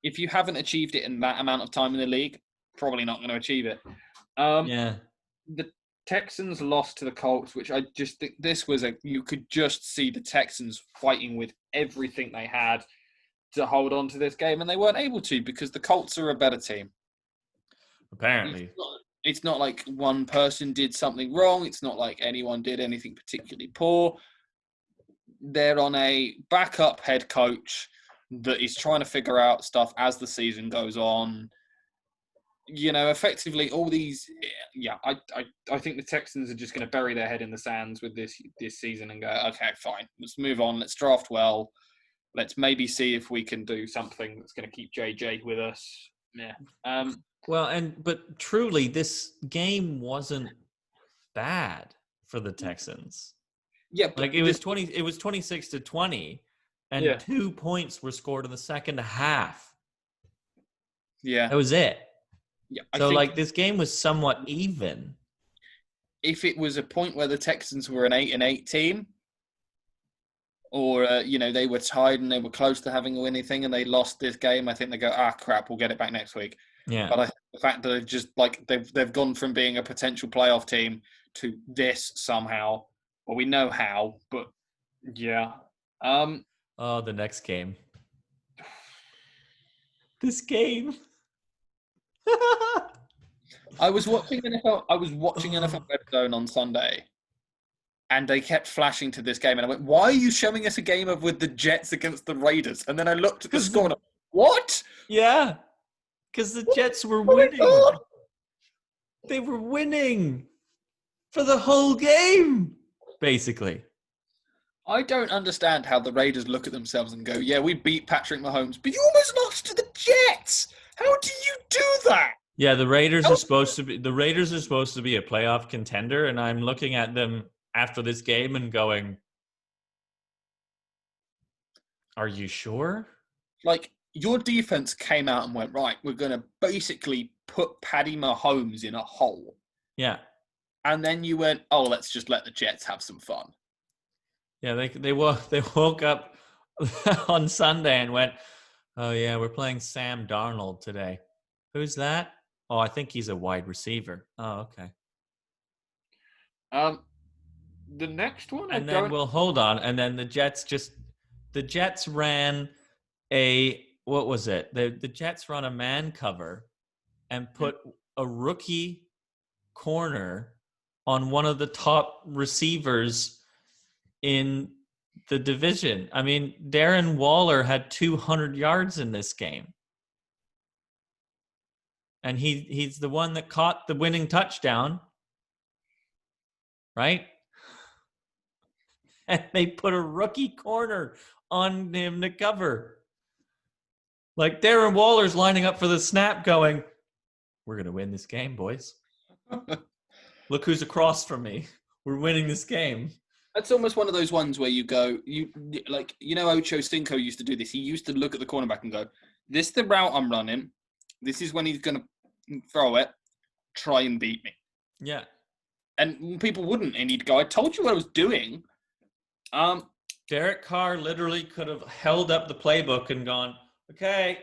If you haven't achieved it in that amount of time in the league, probably not going to achieve it. Yeah. The Texans lost to the Colts, which I just think this was you could just see the Texans fighting with everything they had to hold on to this game, and they weren't able to because the Colts are a better team. Apparently. It's not like one person did something wrong. It's not like anyone did anything particularly poor. They're on a backup head coach that is trying to figure out stuff as the season goes on. Effectively all these. Yeah, I think the Texans are just going to bury their head in the sands with this season and go, okay, fine, let's move on. Let's draft well. Let's maybe see if we can do something that's going to keep JJ with us. Yeah. But truly, this game wasn't bad for the Texans. Yeah, like it was 26-20, and 2 points were scored in the second half. Yeah, that was it. Yeah, so this game was somewhat even. If it was a point where the Texans were an 8-8 team, or they were tied and they were close to having a winning thing and they lost this game, I think they go, crap, we'll get it back next week. Yeah. But I think the fact that they've just they've gone from being a potential playoff team to this somehow. Well, we know how, but yeah. The next game. This game. I was watching NFL Red Zone on Sunday, and they kept flashing to this game, and I went, "Why are you showing us a game with the Jets against the Raiders?" And then I looked at the score, and I went, what? Yeah, because the Jets were winning. They were winning for the whole game, basically. I don't understand how the Raiders look at themselves and go, "Yeah, we beat Patrick Mahomes, but you almost lost to the Jets. How do you do that?" Yeah, the Raiders are supposed to be a playoff contender, and I'm looking at them after this game and going, "Are you sure?" Like, your defense came out and went, right, we're going to basically put Paddy Mahomes in a hole. Yeah. And then you went, oh, let's just let the Jets have some fun. Yeah, they woke up on Sunday and went, oh, yeah, we're playing Sam Darnold today. Who's that? Oh, I think he's a wide receiver. Oh, okay. The next one? Hold on. And then the Jets ran what was it? The Jets run a man cover and put a rookie corner on one of the top receivers in the division. I mean, Darren Waller had 200 yards in this game. And he's the one that caught the winning touchdown. Right? and they put a rookie corner on him to cover. Like Darren Waller's lining up for the snap going, we're going to win this game, boys. Look who's across from me. We're winning this game. That's almost one of those ones where you go, Ocho Cinco used to do this. He used to look at the cornerback and go, this is the route I'm running. This is when he's going to throw it. Try and beat me. Yeah. And people wouldn't. And he'd go, I told you what I was doing. Derek Carr literally could have held up the playbook and gone, okay,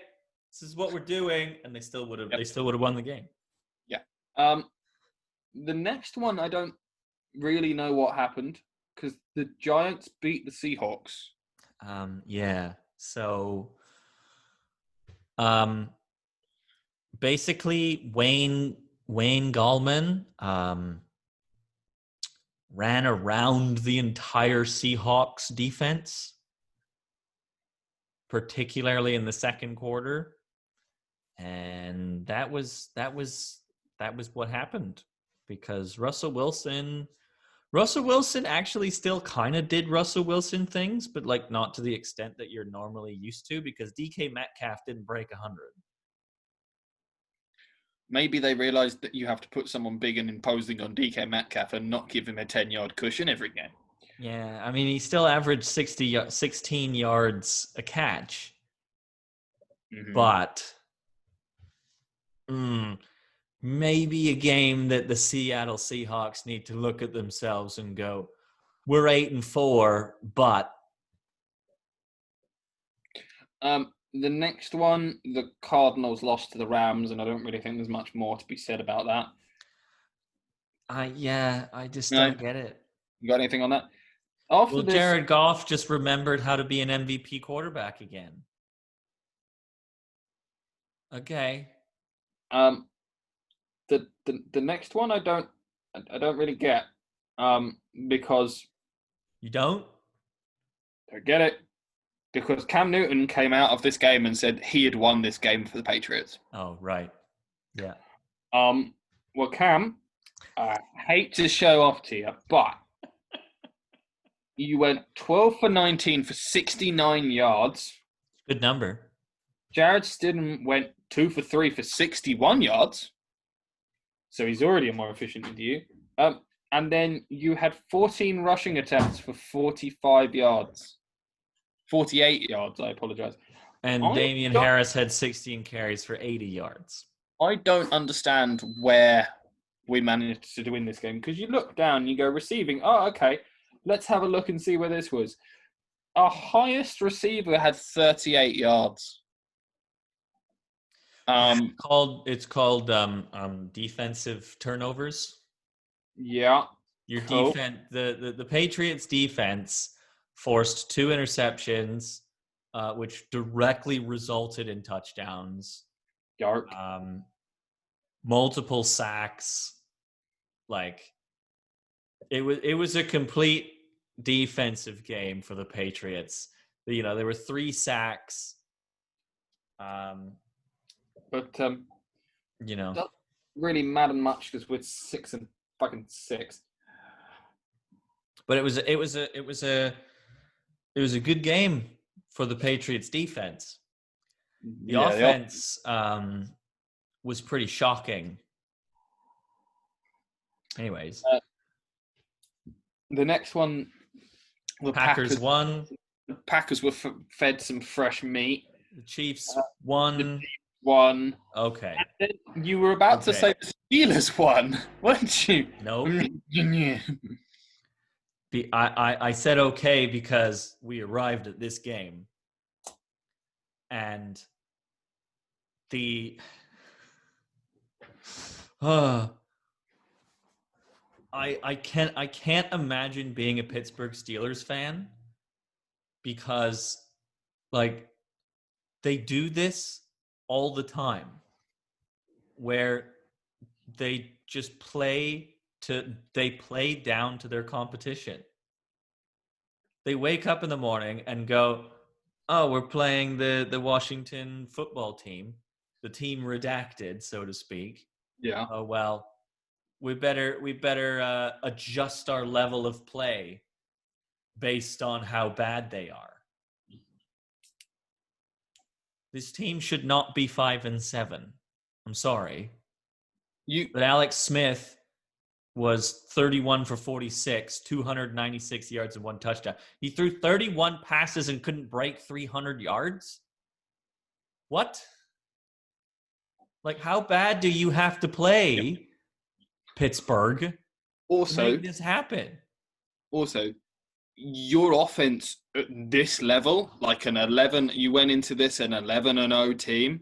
this is what we're doing. And they still would have won the game. Yeah. The next one, I don't really know what happened because the Giants beat the Seahawks. Yeah. So, basically, Wayne Gallman ran around the entire Seahawks defense, particularly in the second quarter, and that was what happened because Russell Wilson actually still kind of did Russell Wilson things, but like not to the extent that you're normally used to because DK Metcalf didn't break 100. Maybe they realized that you have to put someone big and imposing on DK Metcalf and not give him a 10-yard cushion every game. Yeah, I mean, he still averaged 16 yards a catch. Mm-hmm. But maybe a game that the Seattle Seahawks need to look at themselves and go, we're 8-4, but... The next one, the Cardinals lost to the Rams, and I don't really think there's much more to be said about that. I just don't get it. You got anything on that? Jared Goff just remembered how to be an MVP quarterback again. Okay. The next one I don't really get. Because you don't? I get it. Because Cam Newton came out of this game and said he had won this game for the Patriots. Oh, right. Yeah. Well, Cam, I hate to show off to you, but you went 12 for 19 for 69 yards. Good number. Jared Stidham went 2 for 3 for 61 yards. So he's already more efficient than you. And then you had 14 rushing attempts for 45 yards. 48 yards, I apologize. And Damian Harris had 16 carries for 80 yards. I don't understand where we managed to win this game because you look down, you go receiving. Oh, okay. Let's have a look and see where this was. Our highest receiver had 38 yards. It's called defensive turnovers. Yeah. Your defense, the Patriots defense forced 2 interceptions, which directly resulted in touchdowns. Dark. Multiple sacks. Like it was a complete defensive game for the Patriots. You know, there were 3 sacks. But you know, doesn't really matter much because we're 6-6. But it was a good game for the Patriots defense. The offense was pretty shocking. Anyways, the next one, the Packers won. The Packers were fed some fresh meat. The Chiefs won. The Chiefs won. Okay. And then you were about to say the Steelers won, weren't you? Nope. I said okay because we arrived at this game, and I can't imagine being a Pittsburgh Steelers fan because like they do this all the time where they just play down to their competition. They wake up in the morning and go, oh, we're playing the Washington football team, the team redacted, so to speak. Yeah. Oh, well, we better adjust our level of play based on how bad they are. This team should not be 5-7. I'm sorry. But Alex Smith was 31 for 46, 296 yards and 1 touchdown. He threw 31 passes and couldn't break 300 yards? What? Like, how bad do you have to play, Pittsburgh, to make this happen? Also, your offense at this level, like you went into this an 11-0 team,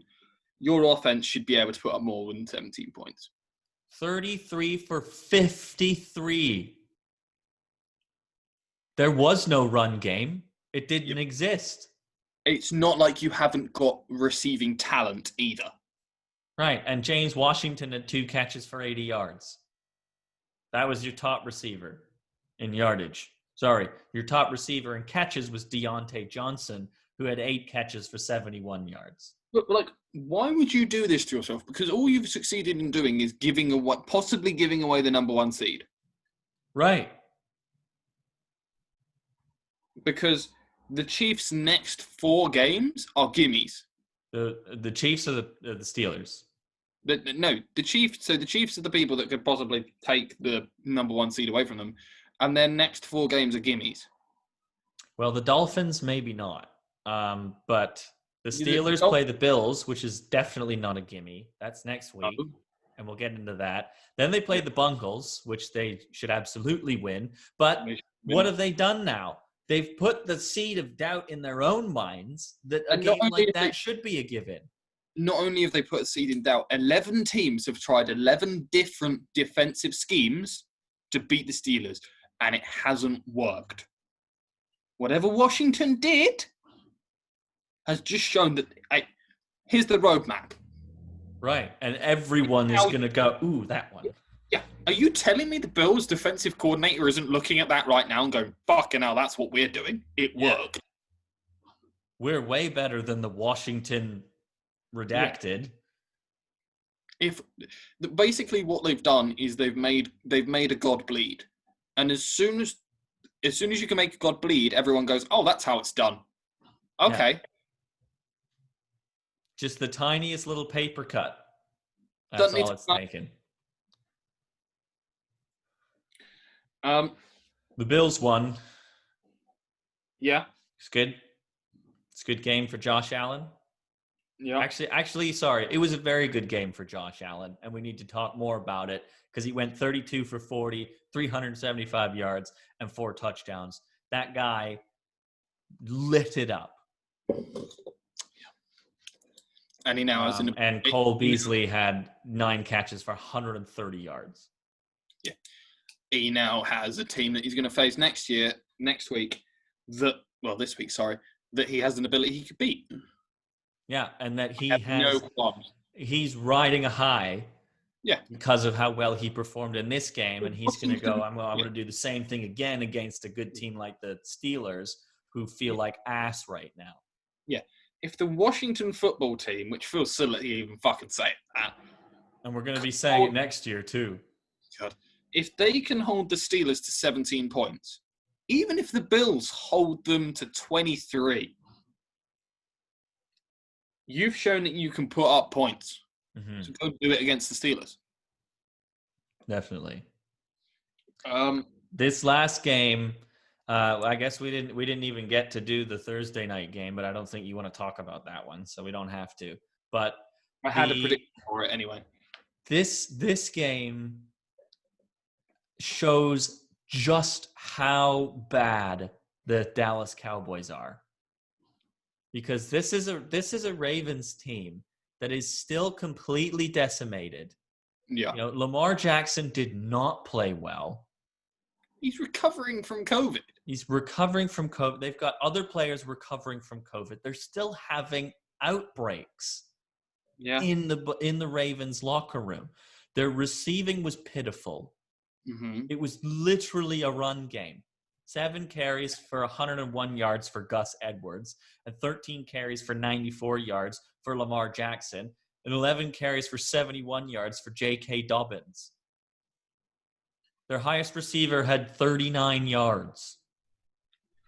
your offense should be able to put up more than 17 points. 33 for 53. There was no run game. It didn't exist. It's not like you haven't got receiving talent either. Right, and James Washington had 2 catches for 80 yards. That was your top receiver in yardage. Sorry, your top receiver in catches was Deontay Johnson, who had 8 catches for 71 yards. But like, why would you do this to yourself? Because all you've succeeded in doing is possibly giving away the number 1 seed. Right. Because the Chiefs' next 4 games are gimmies. The Chiefs are the Steelers. The Chiefs. So the Chiefs are the people that could possibly take the number 1 seed away from them, and their next 4 games are gimmies. Well, the Dolphins maybe not, but the Steelers play the Bills, which is definitely not a gimme. That's next week, and we'll get into that. Then they play the Bungles, which they should absolutely win. But what have they done now? They've put the seed of doubt in their own minds that a game like that should be a given. Not only have they put a seed in doubt, 11 teams have tried 11 different defensive schemes to beat the Steelers, and it hasn't worked. Whatever Washington did has just shown that here's the roadmap. Right, and everyone is going to go, ooh, that one. Yeah. Are you telling me the Bills' defensive coordinator isn't looking at that right now and going, fucking hell, that's what we're doing? It worked. We're way better than the Washington redacted. Yeah. Basically what they've done is they've made a god bleed. And as soon as you can make a god bleed, everyone goes, oh, that's how it's done. Okay. Yeah. Just the tiniest little paper cut. That's all it's taken. The Bills won. Yeah. It's good. It's a good game for Josh Allen. Yeah. Actually, sorry. It was a very good game for Josh Allen, and we need to talk more about it because he went 32 for 40, 375 yards, and 4 touchdowns. That guy lit it up. And he now has and Cole Beasley had 9 catches for 130 yards. Yeah. He now has a team that he's going to face next week, this week, that he has an ability he could beat. Yeah, and that he has no problems. He's riding a high. Yeah. Because of how well he performed in this game, and he's going to go, I'm going to do the same thing again against a good team like the Steelers, who feel like ass right now. Yeah. If the Washington football team, which feels silly to even fucking say that. And we're going to be saying it next year, too. God. If they can hold the Steelers to 17 points, even if the Bills hold them to 23, you've shown that you can put up points. Mm-hmm. So go do it against the Steelers. Definitely. This last game, I guess we didn't even get to do the Thursday night game, but I don't think you want to talk about that one, so we don't have to. But I had a prediction for it anyway. This game shows just how bad the Dallas Cowboys are. Because this is a Ravens team that is still completely decimated. Yeah. You know, Lamar Jackson did not play well. He's recovering from COVID. They've got other players recovering from COVID. They're still having outbreaks. Yeah. In the Ravens locker room. Their receiving was pitiful. Mm-hmm. It was literally a run game. 7 carries for 101 yards for Gus Edwards, and 13 carries for 94 yards for Lamar Jackson, and 11 carries for 71 yards for J.K. Dobbins. Their highest receiver had 39 yards.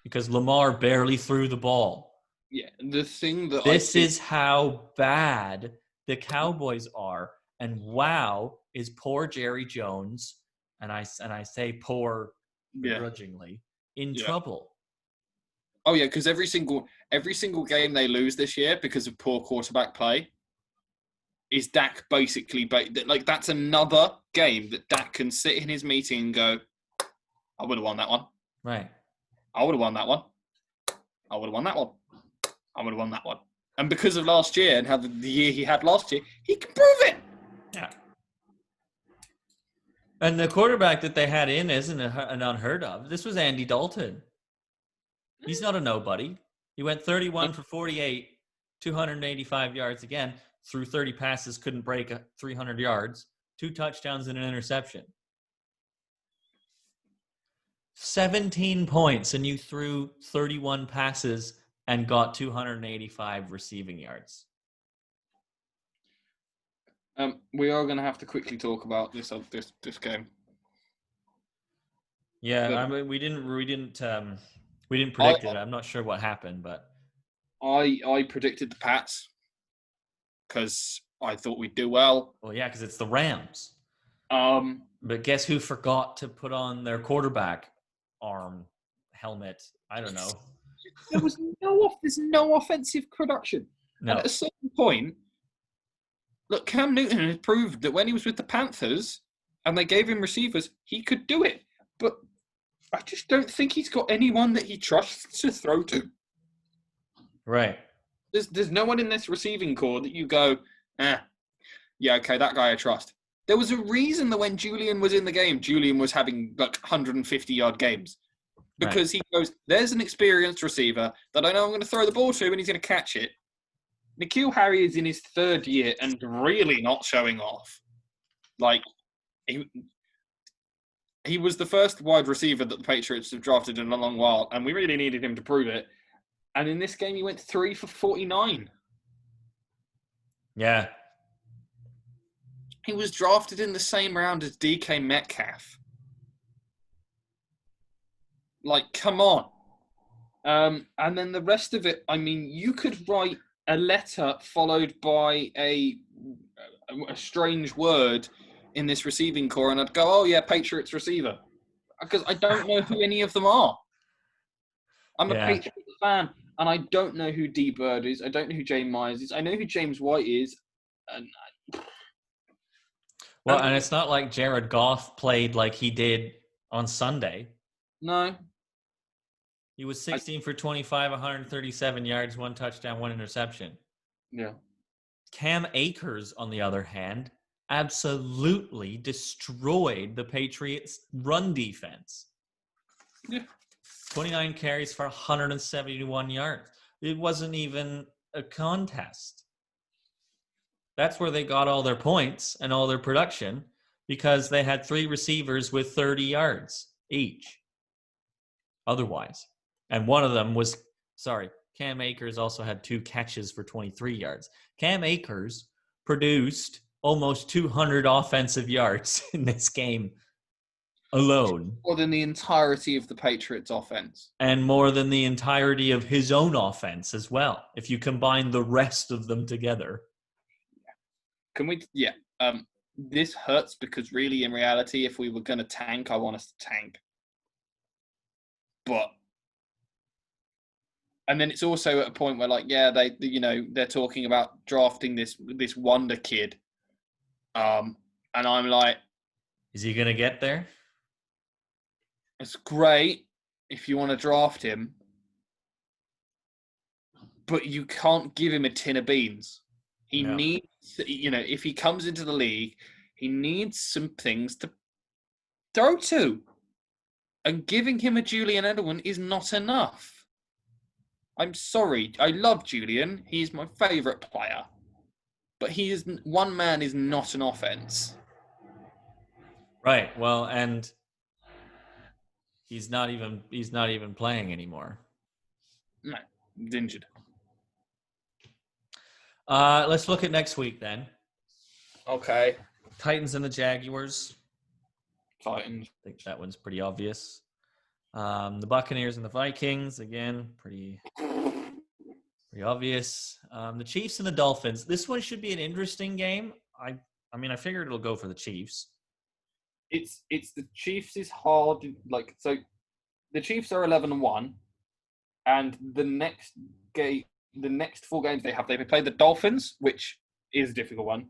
because Lamar barely threw the ball. Yeah, the thing that this is how bad the Cowboys are, and wow, is poor Jerry Jones, and I say poor begrudgingly, in trouble. Oh yeah, because every single game they lose this year because of poor quarterback play is Dak basically like that's another game that Dak can sit in his meeting and go, I would have won that one. Right. I would have won that one. I would have won that one. I would have won that one. And because of last year and how the year he had last year, he can prove it. Yeah. And the quarterback that they had in isn't an unheard of. This was Andy Dalton. He's not a nobody. He went 31 for 48, 285 yards again, threw 30 passes, couldn't break 300 yards, 2 touchdowns and an interception. 17 points, and you threw 31 passes and got 285 receiving yards. We are going to have to quickly talk about this game. Yeah, I mean, we didn't predict it. I'm not sure what happened, but I predicted the Pats because I thought we'd do well. Well, yeah, because it's the Rams. But guess who forgot to put on their quarterback arm helmet? I don't know. There's no offensive production. No. And at a certain point, look, Cam Newton has proved that when he was with the Panthers and they gave him receivers, he could do it. But I just don't think he's got anyone that he trusts to throw to. Right. There's no one in this receiving core that you go, yeah, okay, that guy I trust. There was a reason that when Julian was in the game, Julian was having like 150-yard games. Because he goes, there's an experienced receiver that I know I'm going to throw the ball to and he's going to catch it. N'Keal Harry is in his 3rd year and really not showing off. Like, he was the first wide receiver that the Patriots have drafted in a long while, and we really needed him to prove it. And in this game, he went 3 for 49. Yeah. He was drafted in the same round as DK Metcalf. Like, come on. And then the rest of it, I mean, you could write a letter followed by a strange word in this receiving core, and I'd go, oh, yeah, Patriots receiver. Because I don't know who any of them are. I'm a Patriots fan, and I don't know who D. Bird is. I don't know who James Myers is. I know who James White is. And it's not like Jared Goff played like he did on Sunday. No. He was 16 for 25, 137 yards, 1 touchdown, 1 interception. Yeah. Cam Akers, on the other hand, absolutely destroyed the Patriots' run defense. Yeah. 29 carries for 171 yards. It wasn't even a contest. That's where they got all their points and all their production, because they had 3 receivers with 30 yards each. Otherwise. And one of them was, Cam Akers also had 2 catches for 23 yards. Cam Akers produced almost 200 offensive yards in this game alone. More than the entirety of the Patriots' offense. And more than the entirety of his own offense as well, if you combine the rest of them together. Can we? Yeah. This hurts because really, in reality, if we were going to tank, I want us to tank. But... And then it's also at a point where, like, yeah, they're talking about drafting this wonder kid, and I'm like, is he gonna get there? It's great if you want to draft him, but you can't give him a tin of beans. He needs, if he comes into the league, he needs some things to throw to, and giving him a Julian Edelman is not enough. I'm sorry. I love Julian. He's my favourite player. But one man is not an offense. Right. Well, and he's not even playing anymore. No, he's injured. Let's look at next week then. Okay. Titans and the Jaguars. Titans. I think that one's pretty obvious. The Buccaneers and the Vikings, again, pretty obvious. The Chiefs and the Dolphins. This one should be an interesting game. I mean, I figured it'll go for the Chiefs. It's the Chiefs is hard. Like, so the Chiefs are 11-1, and the next 4 games they play the Dolphins, which is a difficult one.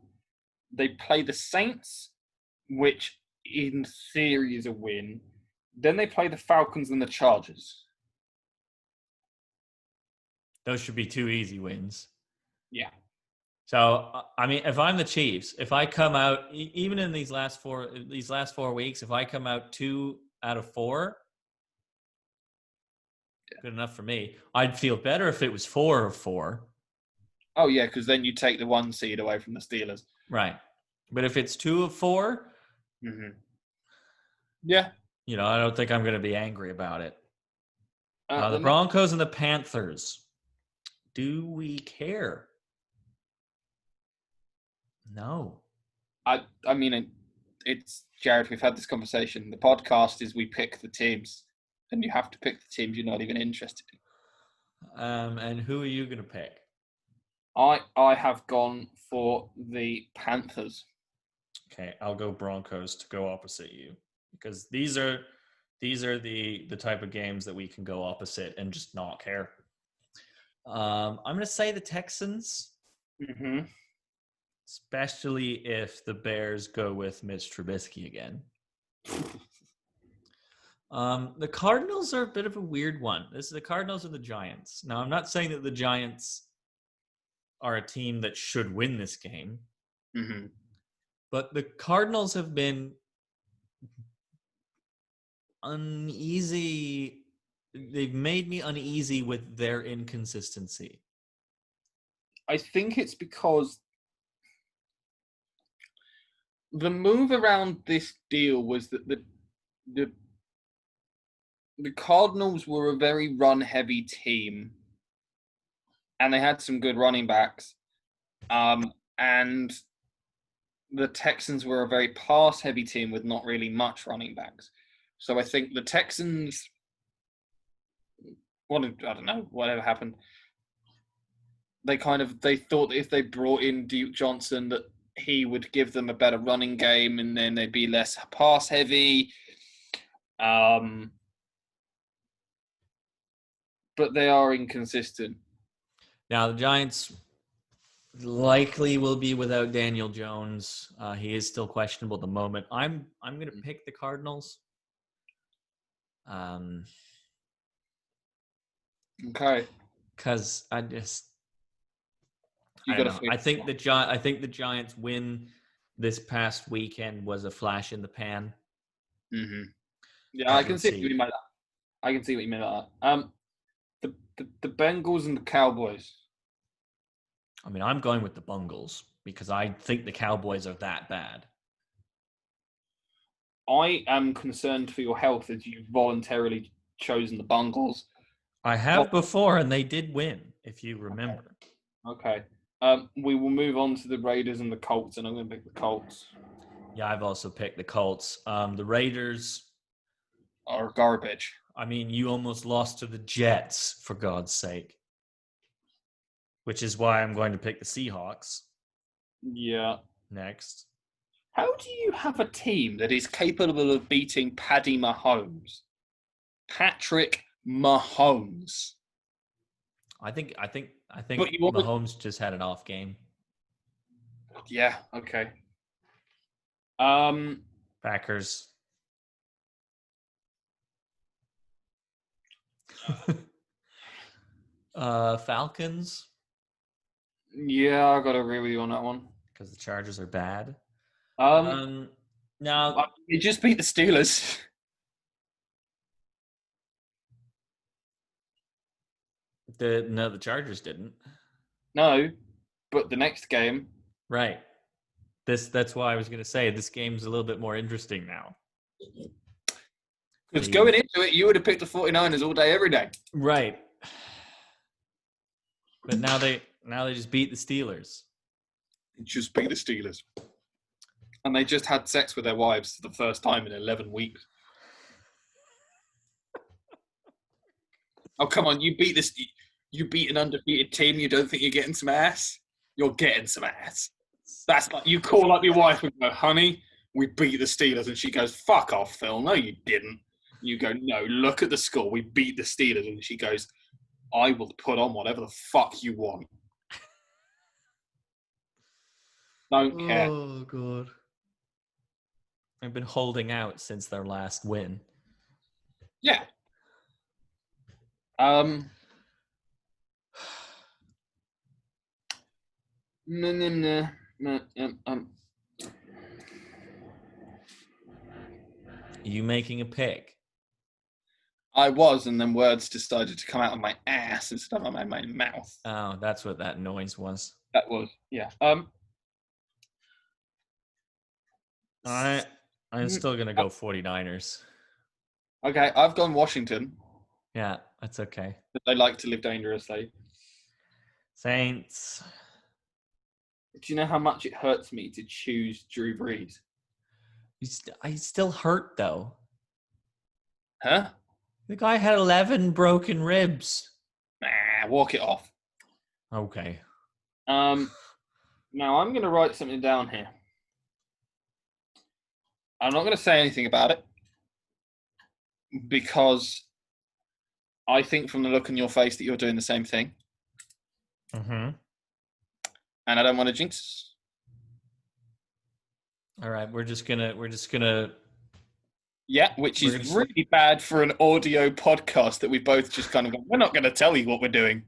They play the Saints, which in theory is a win. Then they play the Falcons and the Chargers. Those should be 2 easy wins. Yeah. So, I mean, if I'm the Chiefs, if I come out, even in these last 4 weeks, if I come out 2 out of 4, good enough for me. I'd feel better if it was 4 of 4. Oh, yeah, because then you take the 1 seed away from the Steelers. Right. But if it's 2 of 4, yeah, I don't think I'm going to be angry about it. The the Broncos and the Panthers. Do we care? No. I mean, it's Jared. We've had this conversation. The podcast is we pick the teams, and you have to pick the teams you're not even interested in. And who are you going to pick? I have gone for the Panthers. Okay, I'll go Broncos to go opposite you, because these are the type of games that we can go opposite and just not care. I'm going to say the Texans. Mm-hmm. Especially if the Bears go with Mitch Trubisky again. The Cardinals are a bit of a weird one. This is the Cardinals or the Giants. Now, I'm not saying that the Giants are a team that should win this game. Mm-hmm. But the Cardinals have been uneasy. They've made me uneasy with their inconsistency. I think it's because the move around this deal was that the Cardinals were a very run-heavy team, and they had some good running backs, and the Texans were a very pass-heavy team with not really much running backs. So I think the Texans, I don't know, whatever happened, they thought that if they brought in Duke Johnson that he would give them a better running game, and then they'd be less pass heavy. But they are inconsistent. Now the Giants likely will be without Daniel Jones. He is still questionable at the moment. I'm going to pick the Cardinals. Okay. Because I think the Giants win this past weekend was a flash in the pan. Mm-hmm. Yeah, I can see what you mean by that. The Bengals and the Cowboys. I mean, I'm going with the Bungles because I think the Cowboys are that bad. I am concerned for your health as you've voluntarily chosen the Bungles. I have before, and they did win, if you remember. Okay. We will move on to the Raiders and the Colts, and I'm going to pick the Colts. Yeah, I've also picked the Colts. The Raiders are garbage. I mean, you almost lost to the Jets, for God's sake. Which is why I'm going to pick the Seahawks. Yeah. Next. How do you have a team that is capable of beating Paddy Mahomes? Patrick Mahomes. I think Mahomes just had an off game. Yeah, okay. Packers. Falcons. Yeah, I gotta agree with you on that one. Because the Chargers are bad. Now they just beat the Steelers. The Chargers didn't. No, but the next game. Right. That's why I was going to say this game's a little bit more interesting now. Because going into it, you would have picked the 49ers all day, every day. Right. But now they just beat the Steelers. Just beat the Steelers. And they just had sex with their wives for the first time in 11 weeks. Oh, come on. You beat this. You beat an undefeated team. You don't think you're getting some ass? You're getting some ass. That's like you call up your wife and go, honey, we beat the Steelers. And she goes, fuck off, Phil. No, you didn't. You go, no, look at the score. We beat the Steelers. And she goes, I will put on whatever the fuck you want. Don't care. Oh, God. I've been holding out since their last win. Yeah. You making a pick? I was, and then words decided to come out of my ass instead of my mouth. Oh, that's what that noise was. That was, yeah. I'm still going to go 49ers. Okay, I've gone Washington. Yeah, that's okay. But they like to live dangerously. Saints. Do you know how much it hurts me to choose Drew Brees? He's still hurt, though. Huh? The guy had 11 broken ribs. Nah, walk it off. Okay. Now I'm going to write something down here. I'm not going to say anything about it because I think from the look on your face that you're doing the same thing. Mm-hmm. And I don't want to jinx us. All right, we're just gonna. Yeah, which is really bad for an audio podcast that we both just kind of go, we're not going to tell you what we're doing.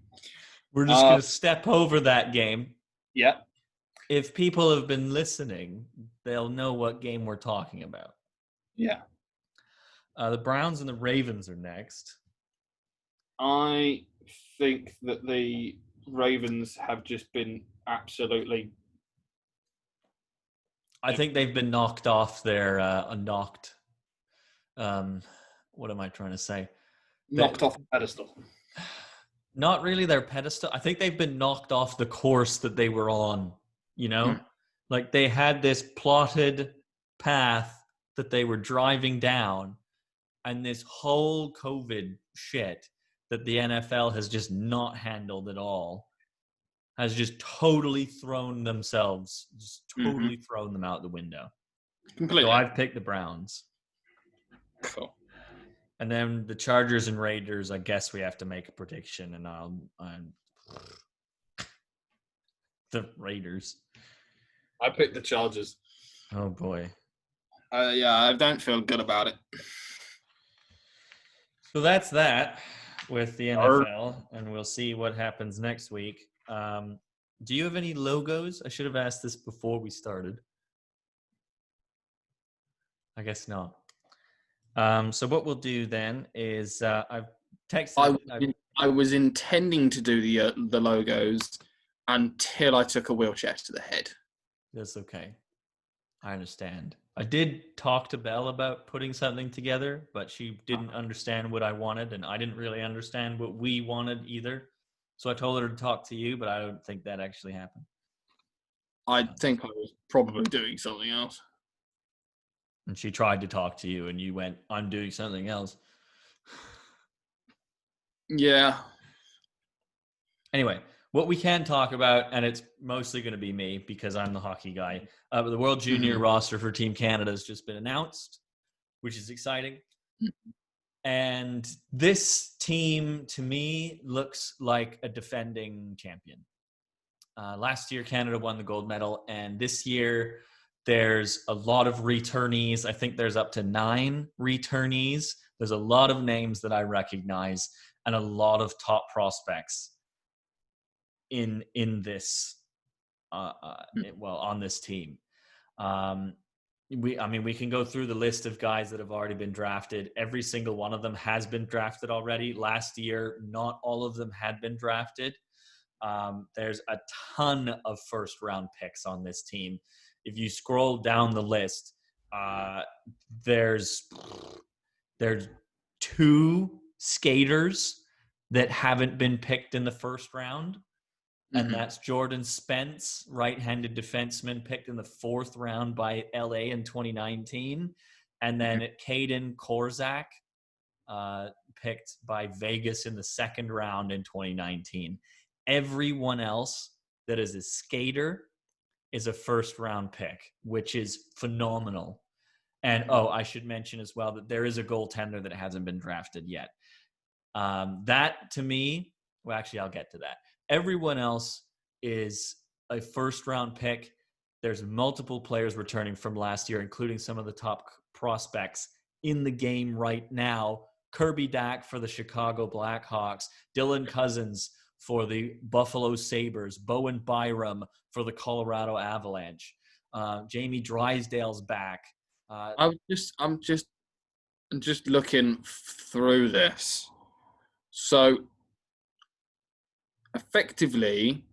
We're just gonna step over that game. Yeah. If people have been listening, they'll know what game we're talking about. Yeah. The Browns and the Ravens are next. I think that the Ravens have just been absolutely... I think they've been knocked off their what am I trying to say? Knocked off the pedestal. Not really their pedestal. I think they've been knocked off the course that they were on, you know? Like they had this plotted path that they were driving down, and this whole COVID shit that the NFL has just not handled at all has just totally thrown themselves, thrown them out the window. Completely. So I've picked the Browns. Cool. And then the Chargers and Raiders, I guess we have to make a prediction, and I'm the Raiders. I picked the Chargers. Oh boy. Yeah, I don't feel good about it. So that's that with the NFL, and we'll see what happens next week. Do you have any logos? I should have asked this before we started. I guess not. So what we'll do then is I've texted. I was intending to do the logos until I took a wheelchair to the head. That's okay. I understand. I did talk to Belle about putting something together, but she didn't understand what I wanted, and I didn't really understand what we wanted either. So I told her to talk to you, but I don't think that actually happened. I think I was probably doing something else. And she tried to talk to you, and you went, I'm doing something else. Yeah. Anyway, what we can talk about, and it's mostly going to be me because I'm the hockey guy, but the World Junior roster for Team Canada has just been announced, which is exciting. And this team, to me, looks like a defending champion. Last year, Canada won the gold medal, and this year there's a lot of returnees. I think there's up to 9 returnees. There's a lot of names that I recognize and a lot of top prospects in this, on this team. We can go through the list of guys that have already been drafted. Every single one of them has been drafted already. Last year, not all of them had been drafted. There's a ton of first-round picks on this team. If you scroll down the list, there's 2 skaters that haven't been picked in the first round. And that's Jordan Spence, right-handed defenseman, picked in the 4th round by LA in 2019. And then Caden Korzak, picked by Vegas in the second round in 2019. Everyone else that is a skater is a first round pick, which is phenomenal. And I should mention as well that there is a goaltender that hasn't been drafted yet. That to me, well, actually, I'll get to that. Everyone else is a first round pick. There's multiple players returning from last year, including some of the top prospects in the game right now. Kirby Dack for the Chicago Blackhawks, Dylan Cousins for the Buffalo Sabres, Bowen Byram for the Colorado Avalanche, Jamie Drysdale's back. I'm just looking through this. So effectively,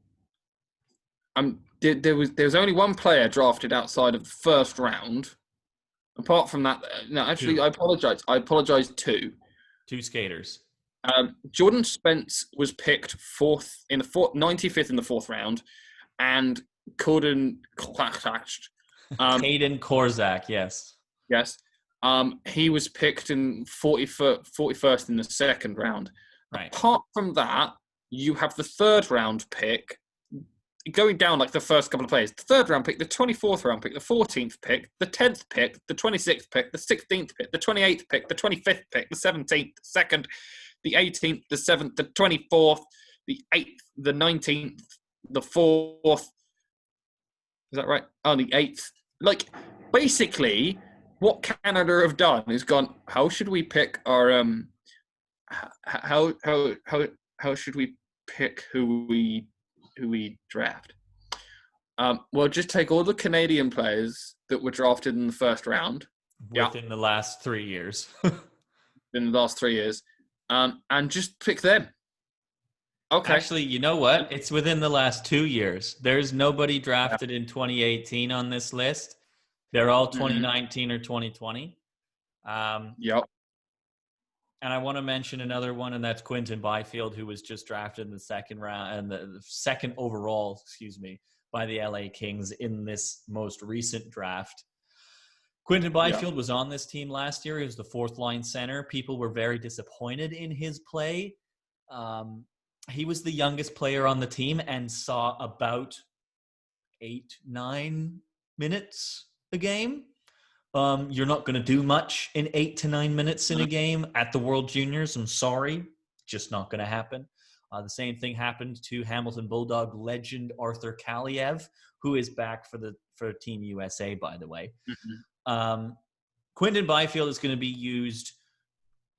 there was only one player drafted outside of the first round. Apart from that, no, actually, Two. I apologize. Two skaters. Jordan Spence was picked 95th in the fourth round, and Caden Caden Korzak, yes. Yes. He was picked in 41st in the second round. Right. Apart from that, you have the third round pick going down like the first couple of players. The third round pick, the 24th round pick, the 14th pick, the 10th pick, the 26th pick, the 16th pick, the 28th pick, the 25th pick, the 17th, the 2nd, the 18th, the 7th, the 24th, the 8th, the 19th, the 4th. Is that right? Oh, the 8th. Like, basically, what Canada have done is gone, how should we pick our how should we pick who we draft? Well, just take all the Canadian players that were drafted in the first round Within the last 3 years. in the last 3 years, and just pick them. Okay. Actually, you know what? It's within the last 2 years. There's nobody drafted in 2018 on this list. They're all 2019 or 2020. Yep. And I want to mention another one, and that's Quinton Byfield, who was just drafted in the second round and the second overall, by the LA Kings in this most recent draft. Quinton Byfield was on this team last year. He was the fourth line center. People were very disappointed in his play. He was the youngest player on the team and saw about 8-9 minutes a game. You're not going to do much in 8 to 9 minutes in a game at the World Juniors. I'm sorry. Just not going to happen. The same thing happened to Hamilton Bulldog legend Arthur Kaliev, who is back for Team USA, by the way. Quinton Byfield is going to be used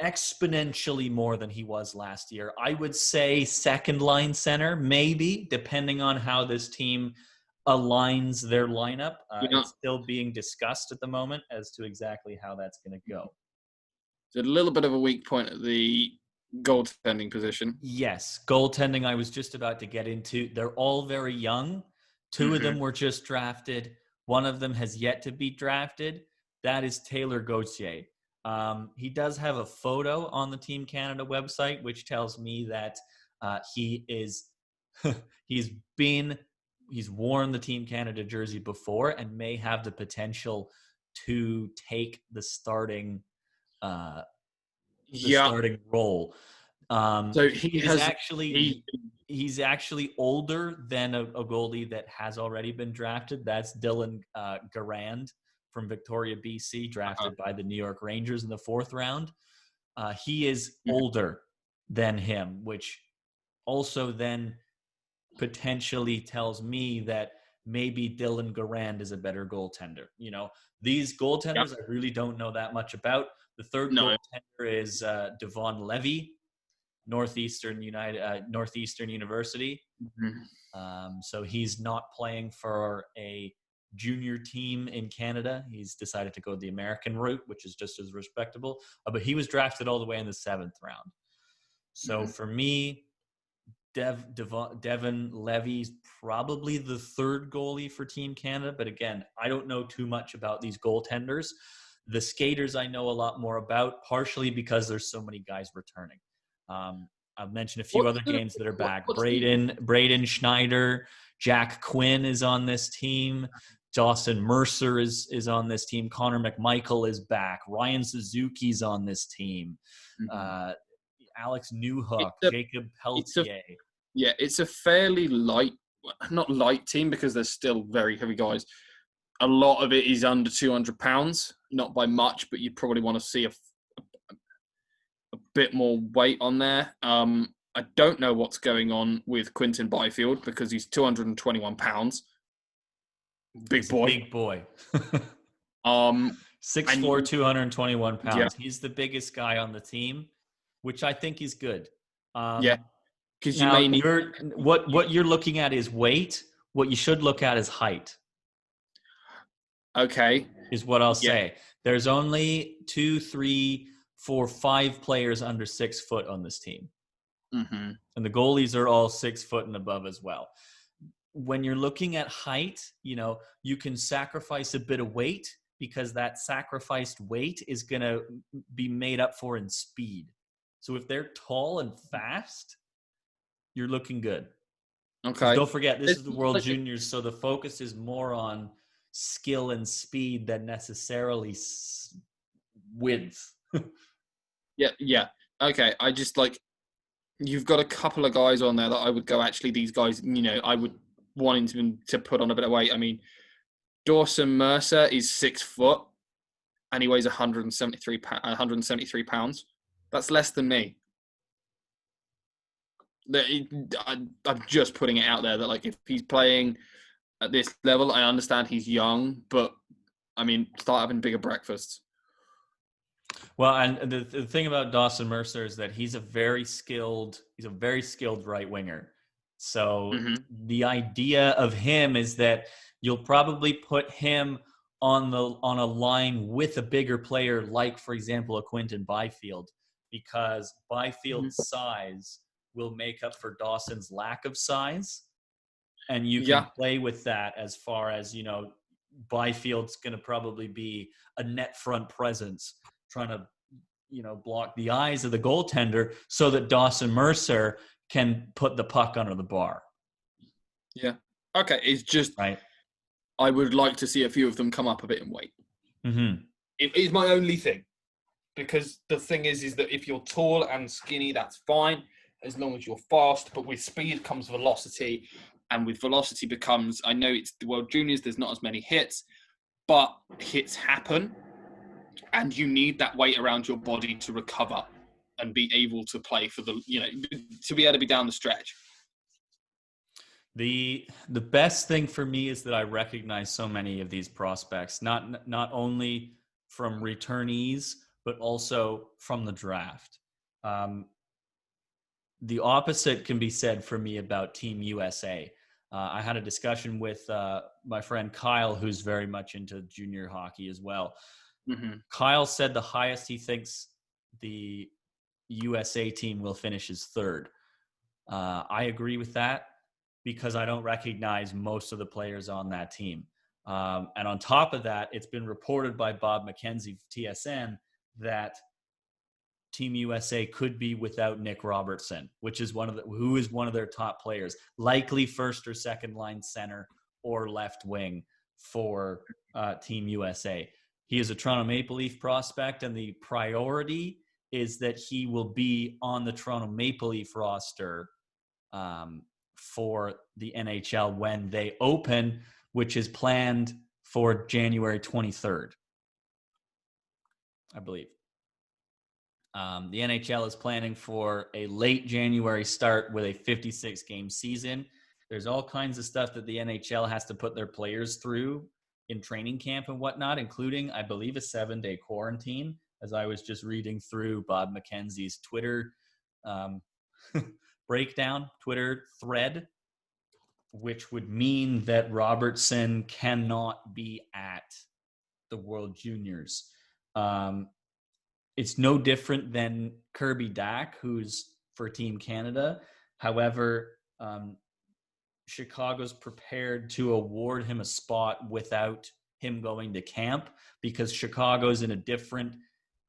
exponentially more than he was last year. I would say second line center, maybe, depending on how this team aligns their lineup. It's still being discussed at the moment as to exactly how that's going to go. It's a little bit of a weak point at the goaltending position. Yes, goaltending I was just about to get into. They're all very young. Two of them were just drafted. One of them has yet to be drafted. That is Taylor Gauthier. He does have a photo on the Team Canada website, which tells me that he's worn the Team Canada jersey before and may have the potential to take the starting starting role. So he's actually older than a goalie that has already been drafted. That's Dylan Garand from Victoria, BC, drafted by the New York Rangers in the fourth round. He is older than him, which also then potentially tells me that maybe Dylan Garand is a better goaltender. You know, these goaltenders I really don't know that much about. The third goaltender is Devon Levy, Northeastern University. So he's not playing for a junior team in Canada. He's decided to go the American route, which is just as respectable. But he was drafted all the way in the 7th round. So for me, Devon Levy's probably the third goalie for Team Canada. But again, I don't know too much about these goaltenders. The skaters I know a lot more about, partially because there's so many guys returning. I've mentioned a few other games that are back. Braden Schneider, Jack Quinn is on this team. Dawson Mercer is on this team. Connor McMichael is back. Ryan Suzuki's on this team. Mm-hmm. Alex Newhook, Jacob Pelletier. It's a fairly not light team because they're still very heavy guys. A lot of it is under 200 pounds, not by much, but you probably want to see a bit more weight on there. I don't know what's going on with Quinton Byfield because he's 221 pounds. Big boy. 6'4", 221 pounds. Yeah. He's the biggest guy on the team, which I think is good. Because you may need what you're looking at is weight. What you should look at is height. Okay. Is what I'll say. There's only 2, 3, 4, 5 players under 6 foot on this team. Mm-hmm. And the goalies are all 6 foot and above as well. When you're looking at height, you can sacrifice a bit of weight because that sacrificed weight is going to be made up for in speed. So if they're tall and fast, you're looking good. Okay. Don't forget, this is the World Juniors, so the focus is more on skill and speed than necessarily width. Yeah. Okay. I just you've got a couple of guys on there that I would go, actually, these guys, I would want him to put on a bit of weight. I mean, Dawson Mercer is 6 foot and he weighs 173 pounds. That's less than me. I'm just putting it out there that, if he's playing at this level, I understand he's young, but I mean, start having bigger breakfasts. Well, and the thing about Dawson Mercer is that he's a very skilled right winger. So the idea of him is that you'll probably put him on a line with a bigger player, like, for example, a Quinton Byfield, because Byfield's size will make up for Dawson's lack of size. And you can play with that as far as, Byfield's going to probably be a net front presence trying to, block the eyes of the goaltender so that Dawson Mercer can put the puck under the bar. Yeah. Okay. It's just, right. I would like to see a few of them come up a bit in weight. Mm-hmm. It is my only thing. Because the thing is that if you're tall and skinny, that's fine, as long as you're fast. But with speed comes velocity. And with velocity becomes, I know it's the World Juniors, there's not as many hits, but hits happen. And you need that weight around your body to recover and be able to play for to be able to be down the stretch. The best thing for me is that I recognize so many of these prospects, not only from returnees, but also from the draft. The opposite can be said for me about Team USA. I had a discussion with my friend Kyle, who's very much into junior hockey as well. Mm-hmm. Kyle said the highest he thinks the USA team will finish is third. I agree with that because I don't recognize most of the players on that team. And on top of that, it's been reported by Bob McKenzie of TSN that Team USA could be without Nick Robertson, who is one of their top players, likely first or second line center or left wing for Team USA. He is a Toronto Maple Leaf prospect, and the priority is that he will be on the Toronto Maple Leaf roster for the NHL when they open, which is planned for January 23rd, I believe. The NHL is planning for a late January start with a 56-game season. There's all kinds of stuff that the NHL has to put their players through in training camp and whatnot, including, I believe, a 7-day quarantine, as I was just reading through Bob McKenzie's Twitter Twitter thread, which would mean that Robertson cannot be at the World Juniors. It's no different than Kirby Dack, who's for Team Canada. However, Chicago's prepared to award him a spot without him going to camp because Chicago's in a different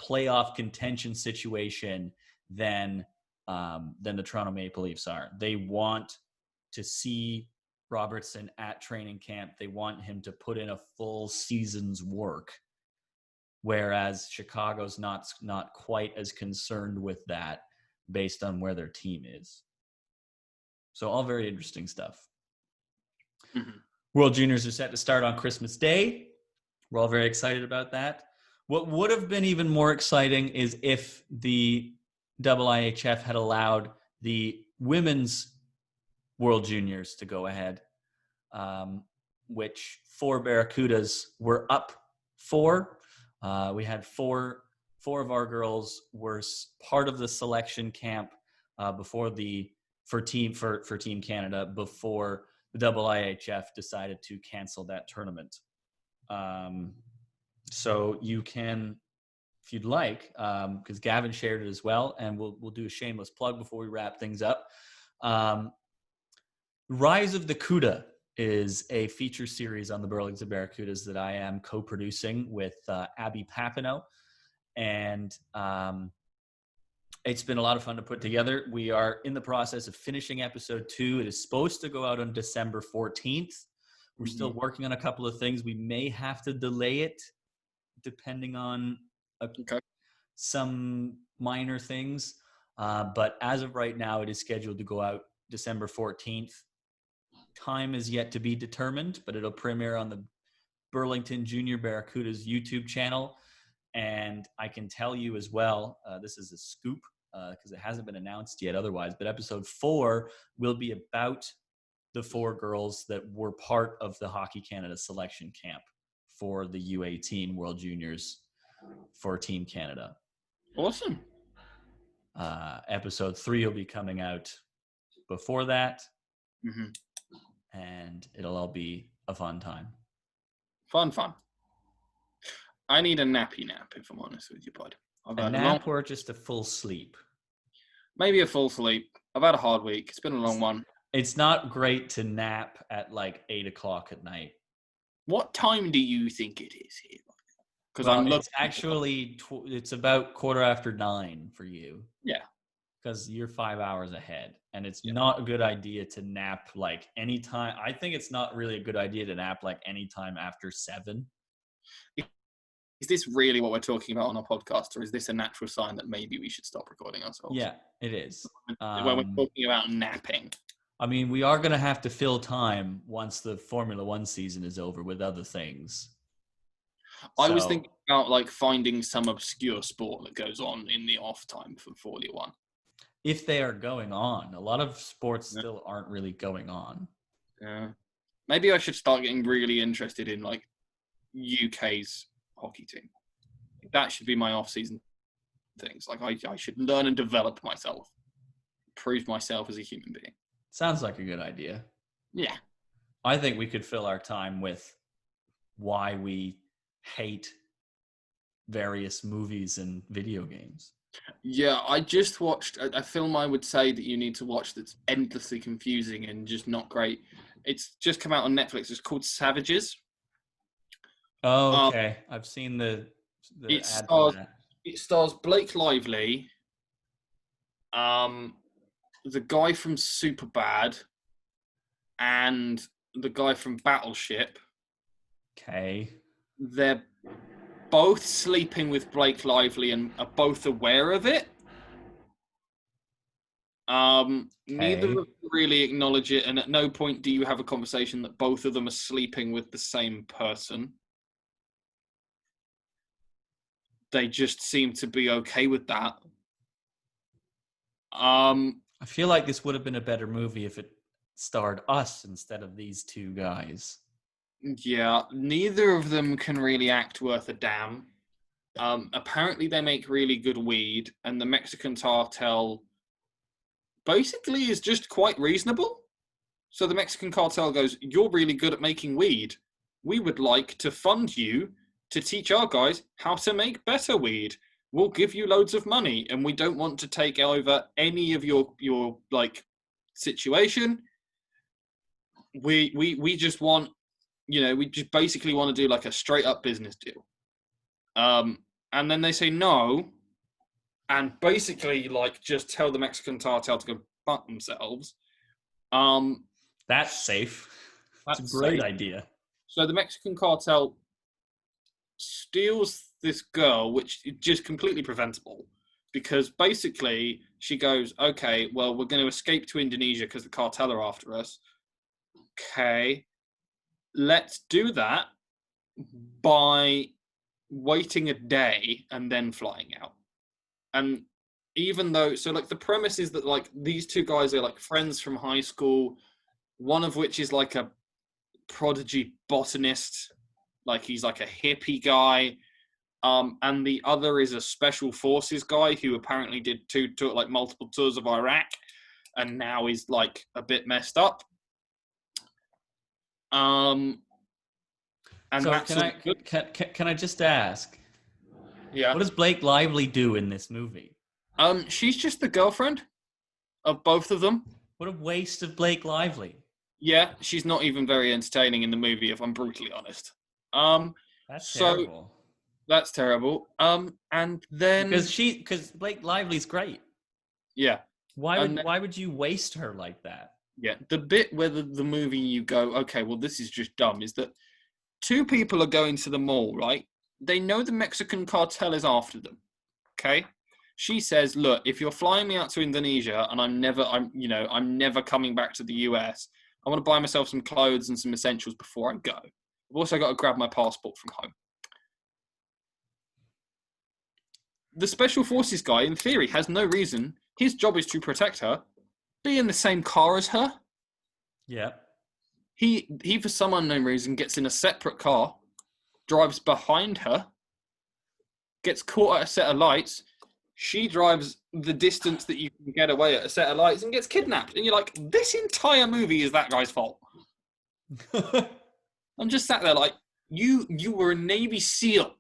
playoff contention situation than the Toronto Maple Leafs are. They want to see Robertson at training camp. They want him to put in a full season's work, whereas Chicago's not quite as concerned with that based on where their team is. So all very interesting stuff. Mm-hmm. World Juniors are set to start on Christmas Day. We're all very excited about that. What would have been even more exciting is if the IIHF had allowed the women's World Juniors to go ahead, which 4 Barracudas were up for. We had four of our girls were part of the selection camp for Team Canada before the IIHF decided to cancel that tournament. So you can, if you'd like, because Gavin shared it as well, and we'll do a shameless plug before we wrap things up. Rise of the Cuda is a feature series on the Burlington Barracudas that I am co-producing with Abby Papineau, and it's been a lot of fun to put together. We are in the process of finishing episode 2. It is supposed to go out on December 14th. We're still working on a couple of things. We may have to delay it depending on some minor things. But as of right now, it is scheduled to go out December 14th. Time is yet to be determined, but it'll premiere on the Burlington Junior Barracudas YouTube channel. And I can tell you as well, this is a scoop because it hasn't been announced yet otherwise, but episode 4 will be about the 4 girls that were part of the Hockey Canada selection camp for the U18 World Juniors for Team Canada. Awesome. Episode 3 will be coming out before that. Mm-hmm. And it'll all be a fun time. Fun. I need a nappy nap, if I'm honest with you, bud. A nap or just a full sleep? Maybe a full sleep. I've had a hard week. It's been a long one. It's not great to nap at like 8 o'clock at night. What time do you think it is here? Because it's actually it's about 9:15 for you. Yeah. Because you're 5 hours ahead, and it's not a good idea to nap like anytime. I think it's not really a good idea to nap like anytime after 7. Is this really what we're talking about on our podcast, or is this a natural sign that maybe we should stop recording ourselves? Yeah, it is. When we're talking about napping. I mean, we are going to have to fill time once the Formula 1 season is over with other things. I was thinking about like finding some obscure sport that goes on in the off time for Formula 1. If they are going on. A lot of sports still aren't really going on. Yeah. Maybe I should start getting really interested in like UK's hockey team. That should be my off-season things. Like I should learn and develop myself. Prove myself as a human being. Sounds like a good idea. Yeah. I think we could fill our time with why we hate various movies and video games. Yeah, I just watched a film I would say that you need to watch that's endlessly confusing and just not great. It's just come out on Netflix. It's called Savages. Oh, okay. I've seen the it ad stars, for that. It stars Blake Lively, the guy from Superbad, and the guy from Battleship. Okay. They're both sleeping with Blake Lively and are both aware of it. Neither of them really acknowledge it, and at no point do you have a conversation that both of them are sleeping with the same person. They just seem to be okay with that. I feel like this would have been a better movie if it starred us instead of these 2 guys. Yeah, neither of them can really act worth a damn. Apparently they make really good weed, and the Mexican cartel basically is just quite reasonable. So the Mexican cartel goes, "You're really good at making weed. We would like to fund you to teach our guys how to make better weed. We'll give you loads of money, and we don't want to take over any of your like situation. We just want, we just basically want to do like a straight up business deal." And then they say no, and basically like just tell the Mexican cartel to go fuck themselves. That's safe. That's a great idea. So the Mexican cartel steals this girl, which is just completely preventable, because basically she goes, okay, well, we're going to escape to Indonesia because the cartel are after us. Okay, let's do that by waiting a day and then flying out. And even though, so like the premise is that like these two guys are like friends from high school, one of which is like a prodigy botanist, like he's like a hippie guy, and the other is a special forces guy who apparently did like multiple tours of Iraq and now is like a bit messed up. And so that's can I just ask, yeah, what does Blake Lively do in this movie? She's just the girlfriend of both of them. What a waste of Blake Lively. Yeah, she's not even very entertaining in the movie, if I'm brutally honest. That's terrible. That's terrible. And then because Blake Lively's great. Yeah. Why would you waste her like that? Yeah, the bit where the movie you go, okay, well, this is just dumb, is that two people are going to the mall, right? They know the Mexican cartel is after them. Okay. She says, look, if you're flying me out to Indonesia and I'm never coming back to the US, I want to buy myself some clothes and some essentials before I go. I've also got to grab my passport from home. The special forces guy, in theory, has no reason. His job is to protect her. Be in the same car as her. Yeah. He for some unknown reason, gets in a separate car, drives behind her, gets caught at a set of lights. She drives the distance that you can get away at a set of lights and gets kidnapped. And you're like, this entire movie is that guy's fault. I'm just sat there like, you were a Navy SEAL.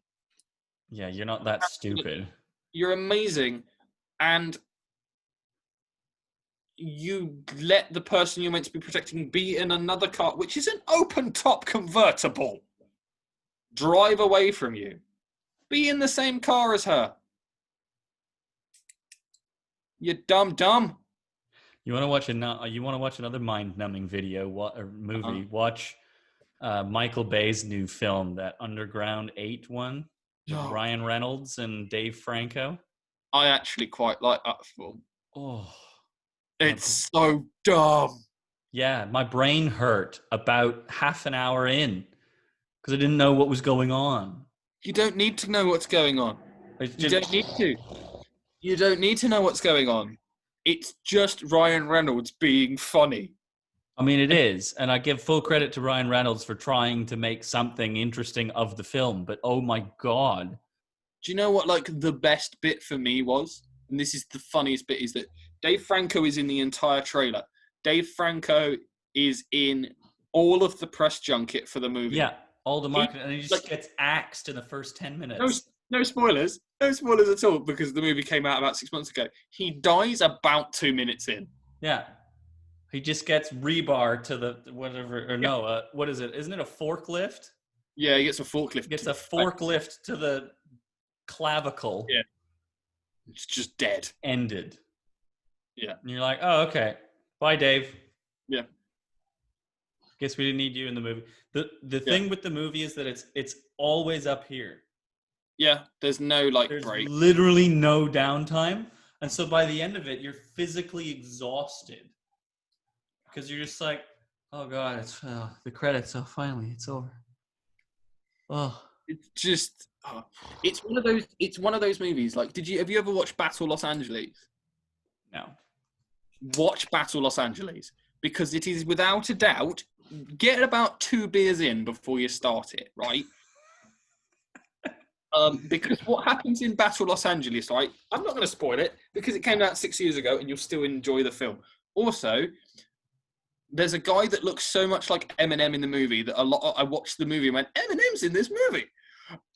Yeah, you're not that stupid. You're amazing. And you let the person you're meant to be protecting be in another car, which is an open-top convertible, drive away from you. Be in the same car as her. You dumb. You want to watch another mind-numbing video or movie? Watch Michael Bay's new film, that Underground 8 one, with Ryan Reynolds and Dave Franco. I actually quite like that film. Oh, it's so dumb. Yeah, my brain hurt about half an hour in because I didn't know what was going on. You don't need to know what's going on. You don't need to. You don't need to know what's going on. It's just Ryan Reynolds being funny. I mean, it is. And I give full credit to Ryan Reynolds for trying to make something interesting of the film. But oh my God. Do you know what, like, the best bit for me was? And this is the funniest bit, is that Dave Franco is in the entire trailer. Dave Franco is in all of the press junket for the movie. Yeah, all the marketing. And he just gets axed in the first 10 minutes. No spoilers. No spoilers at all, because the movie came out about 6 months ago. He dies about 2 minutes in. Yeah. He just gets rebar to the whatever, or no, what is it? Isn't it a forklift? Yeah, he gets a forklift. He gets a forklift to the clavicle. Yeah. It's just dead. Ended. Yeah. And you're like, oh, okay. Bye, Dave. Yeah. Guess we didn't need you in the movie. The thing with the movie is that it's always up here. Yeah, there's no there's break. Literally no downtime. And so by the end of it, you're physically exhausted. Because you're just like, oh God, it's the credits. Oh, finally, it's over. Oh, it's just, it's one of those movies. Like, have you ever watched Battle Los Angeles? No. Watch Battle Los Angeles, because it is without a doubt. Get about 2 beers in before you start it, right? Because what happens in Battle Los Angeles, right? I'm not going to spoil it because it came out 6 years ago, and you'll still enjoy the film. Also, there's a guy that looks so much like Eminem in the movie that I watched the movie and went, Eminem's in this movie.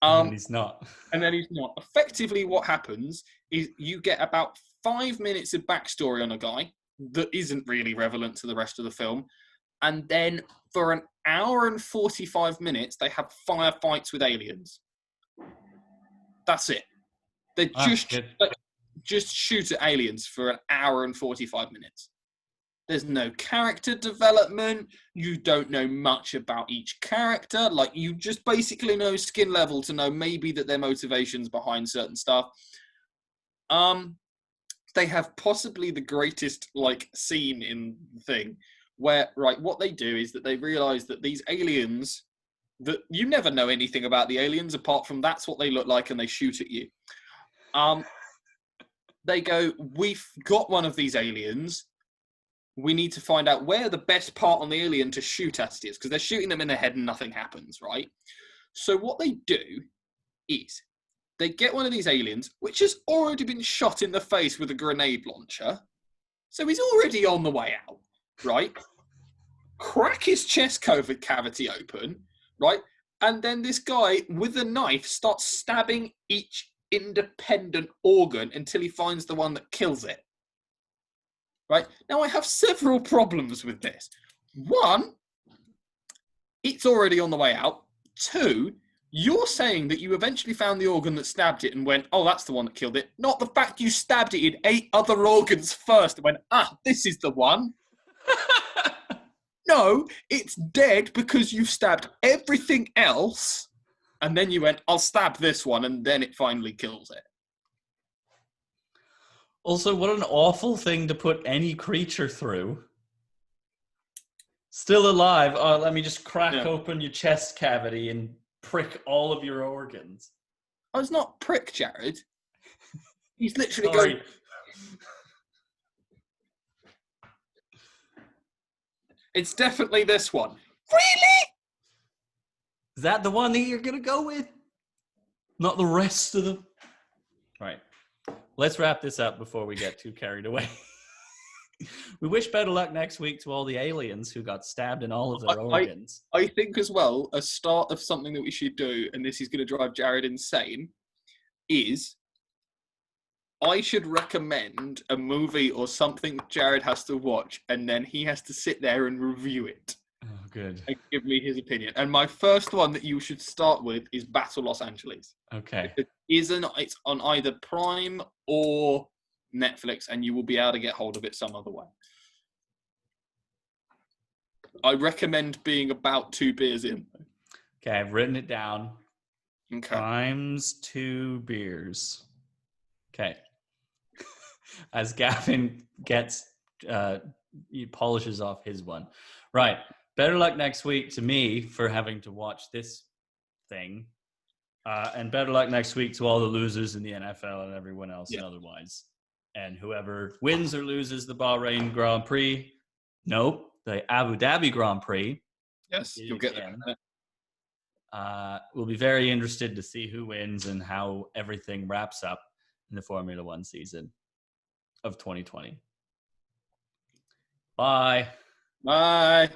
And he's not. And then he's not. Effectively, what happens is you get about 5 minutes of backstory on a guy that isn't really relevant to the rest of the film. And then for an hour and 45 minutes, they have firefights with aliens. That's it. They just shoot at aliens for an hour and 45 minutes. There's no character development. You don't know much about each character. Like, you just basically know skin level to know maybe that their motivations behind certain stuff. They have possibly the greatest, like, scene in the thing where, right, what they do is that they realize that these aliens, that you never know anything about the aliens apart from that's what they look like and they shoot at you. They go, we've got one of these aliens. We need to find out where the best part on the alien to shoot at is, because they're shooting them in the head and nothing happens, right? So what they do is they get one of these aliens, which has already been shot in the face with a grenade launcher. So he's already on the way out, right? Crack his chest cavity open, right? And then this guy with a knife starts stabbing each independent organ until he finds the one that kills it. Right? Now, I have several problems with this. One, it's already on the way out. Two, you're saying that you eventually found the organ that stabbed it and went, oh, that's the one that killed it. Not the fact you stabbed it in 8 other organs first and went, this is the one. No, it's dead because you've stabbed everything else. And then you went, I'll stab this one. And then it finally kills it. Also, what an awful thing to put any creature through. Still alive. Oh, let me just crack open your chest cavity and prick all of your organs. Oh, it's not prick, Jared. He's literally going... It's definitely this one. Really? Is that the one that you're going to go with? Not the rest of them? Right. Let's wrap this up before we get too carried away. We wish better luck next week to all the aliens who got stabbed in all of their organs. I think as well, a start of something that we should do, and this is going to drive Jared insane, is I should recommend a movie or something Jared has to watch, and then he has to sit there and review it. Oh, good. And give me his opinion. And my first one that you should start with is Battle Los Angeles. Okay. It's on either Prime or Netflix, and you will be able to get hold of it some other way. I recommend being about 2 beers in. Okay, I've written it down. Okay. Times 2 beers. Okay. As Gavin he polishes off his one. Right. Better luck next week to me for having to watch this thing. And better luck next week to all the losers in the NFL and everyone else and otherwise. And whoever wins or loses the Bahrain Grand Prix, the Abu Dhabi Grand Prix. Yes, you'll get there. We'll be very interested to see who wins and how everything wraps up in the Formula One season of 2020. Bye. Bye.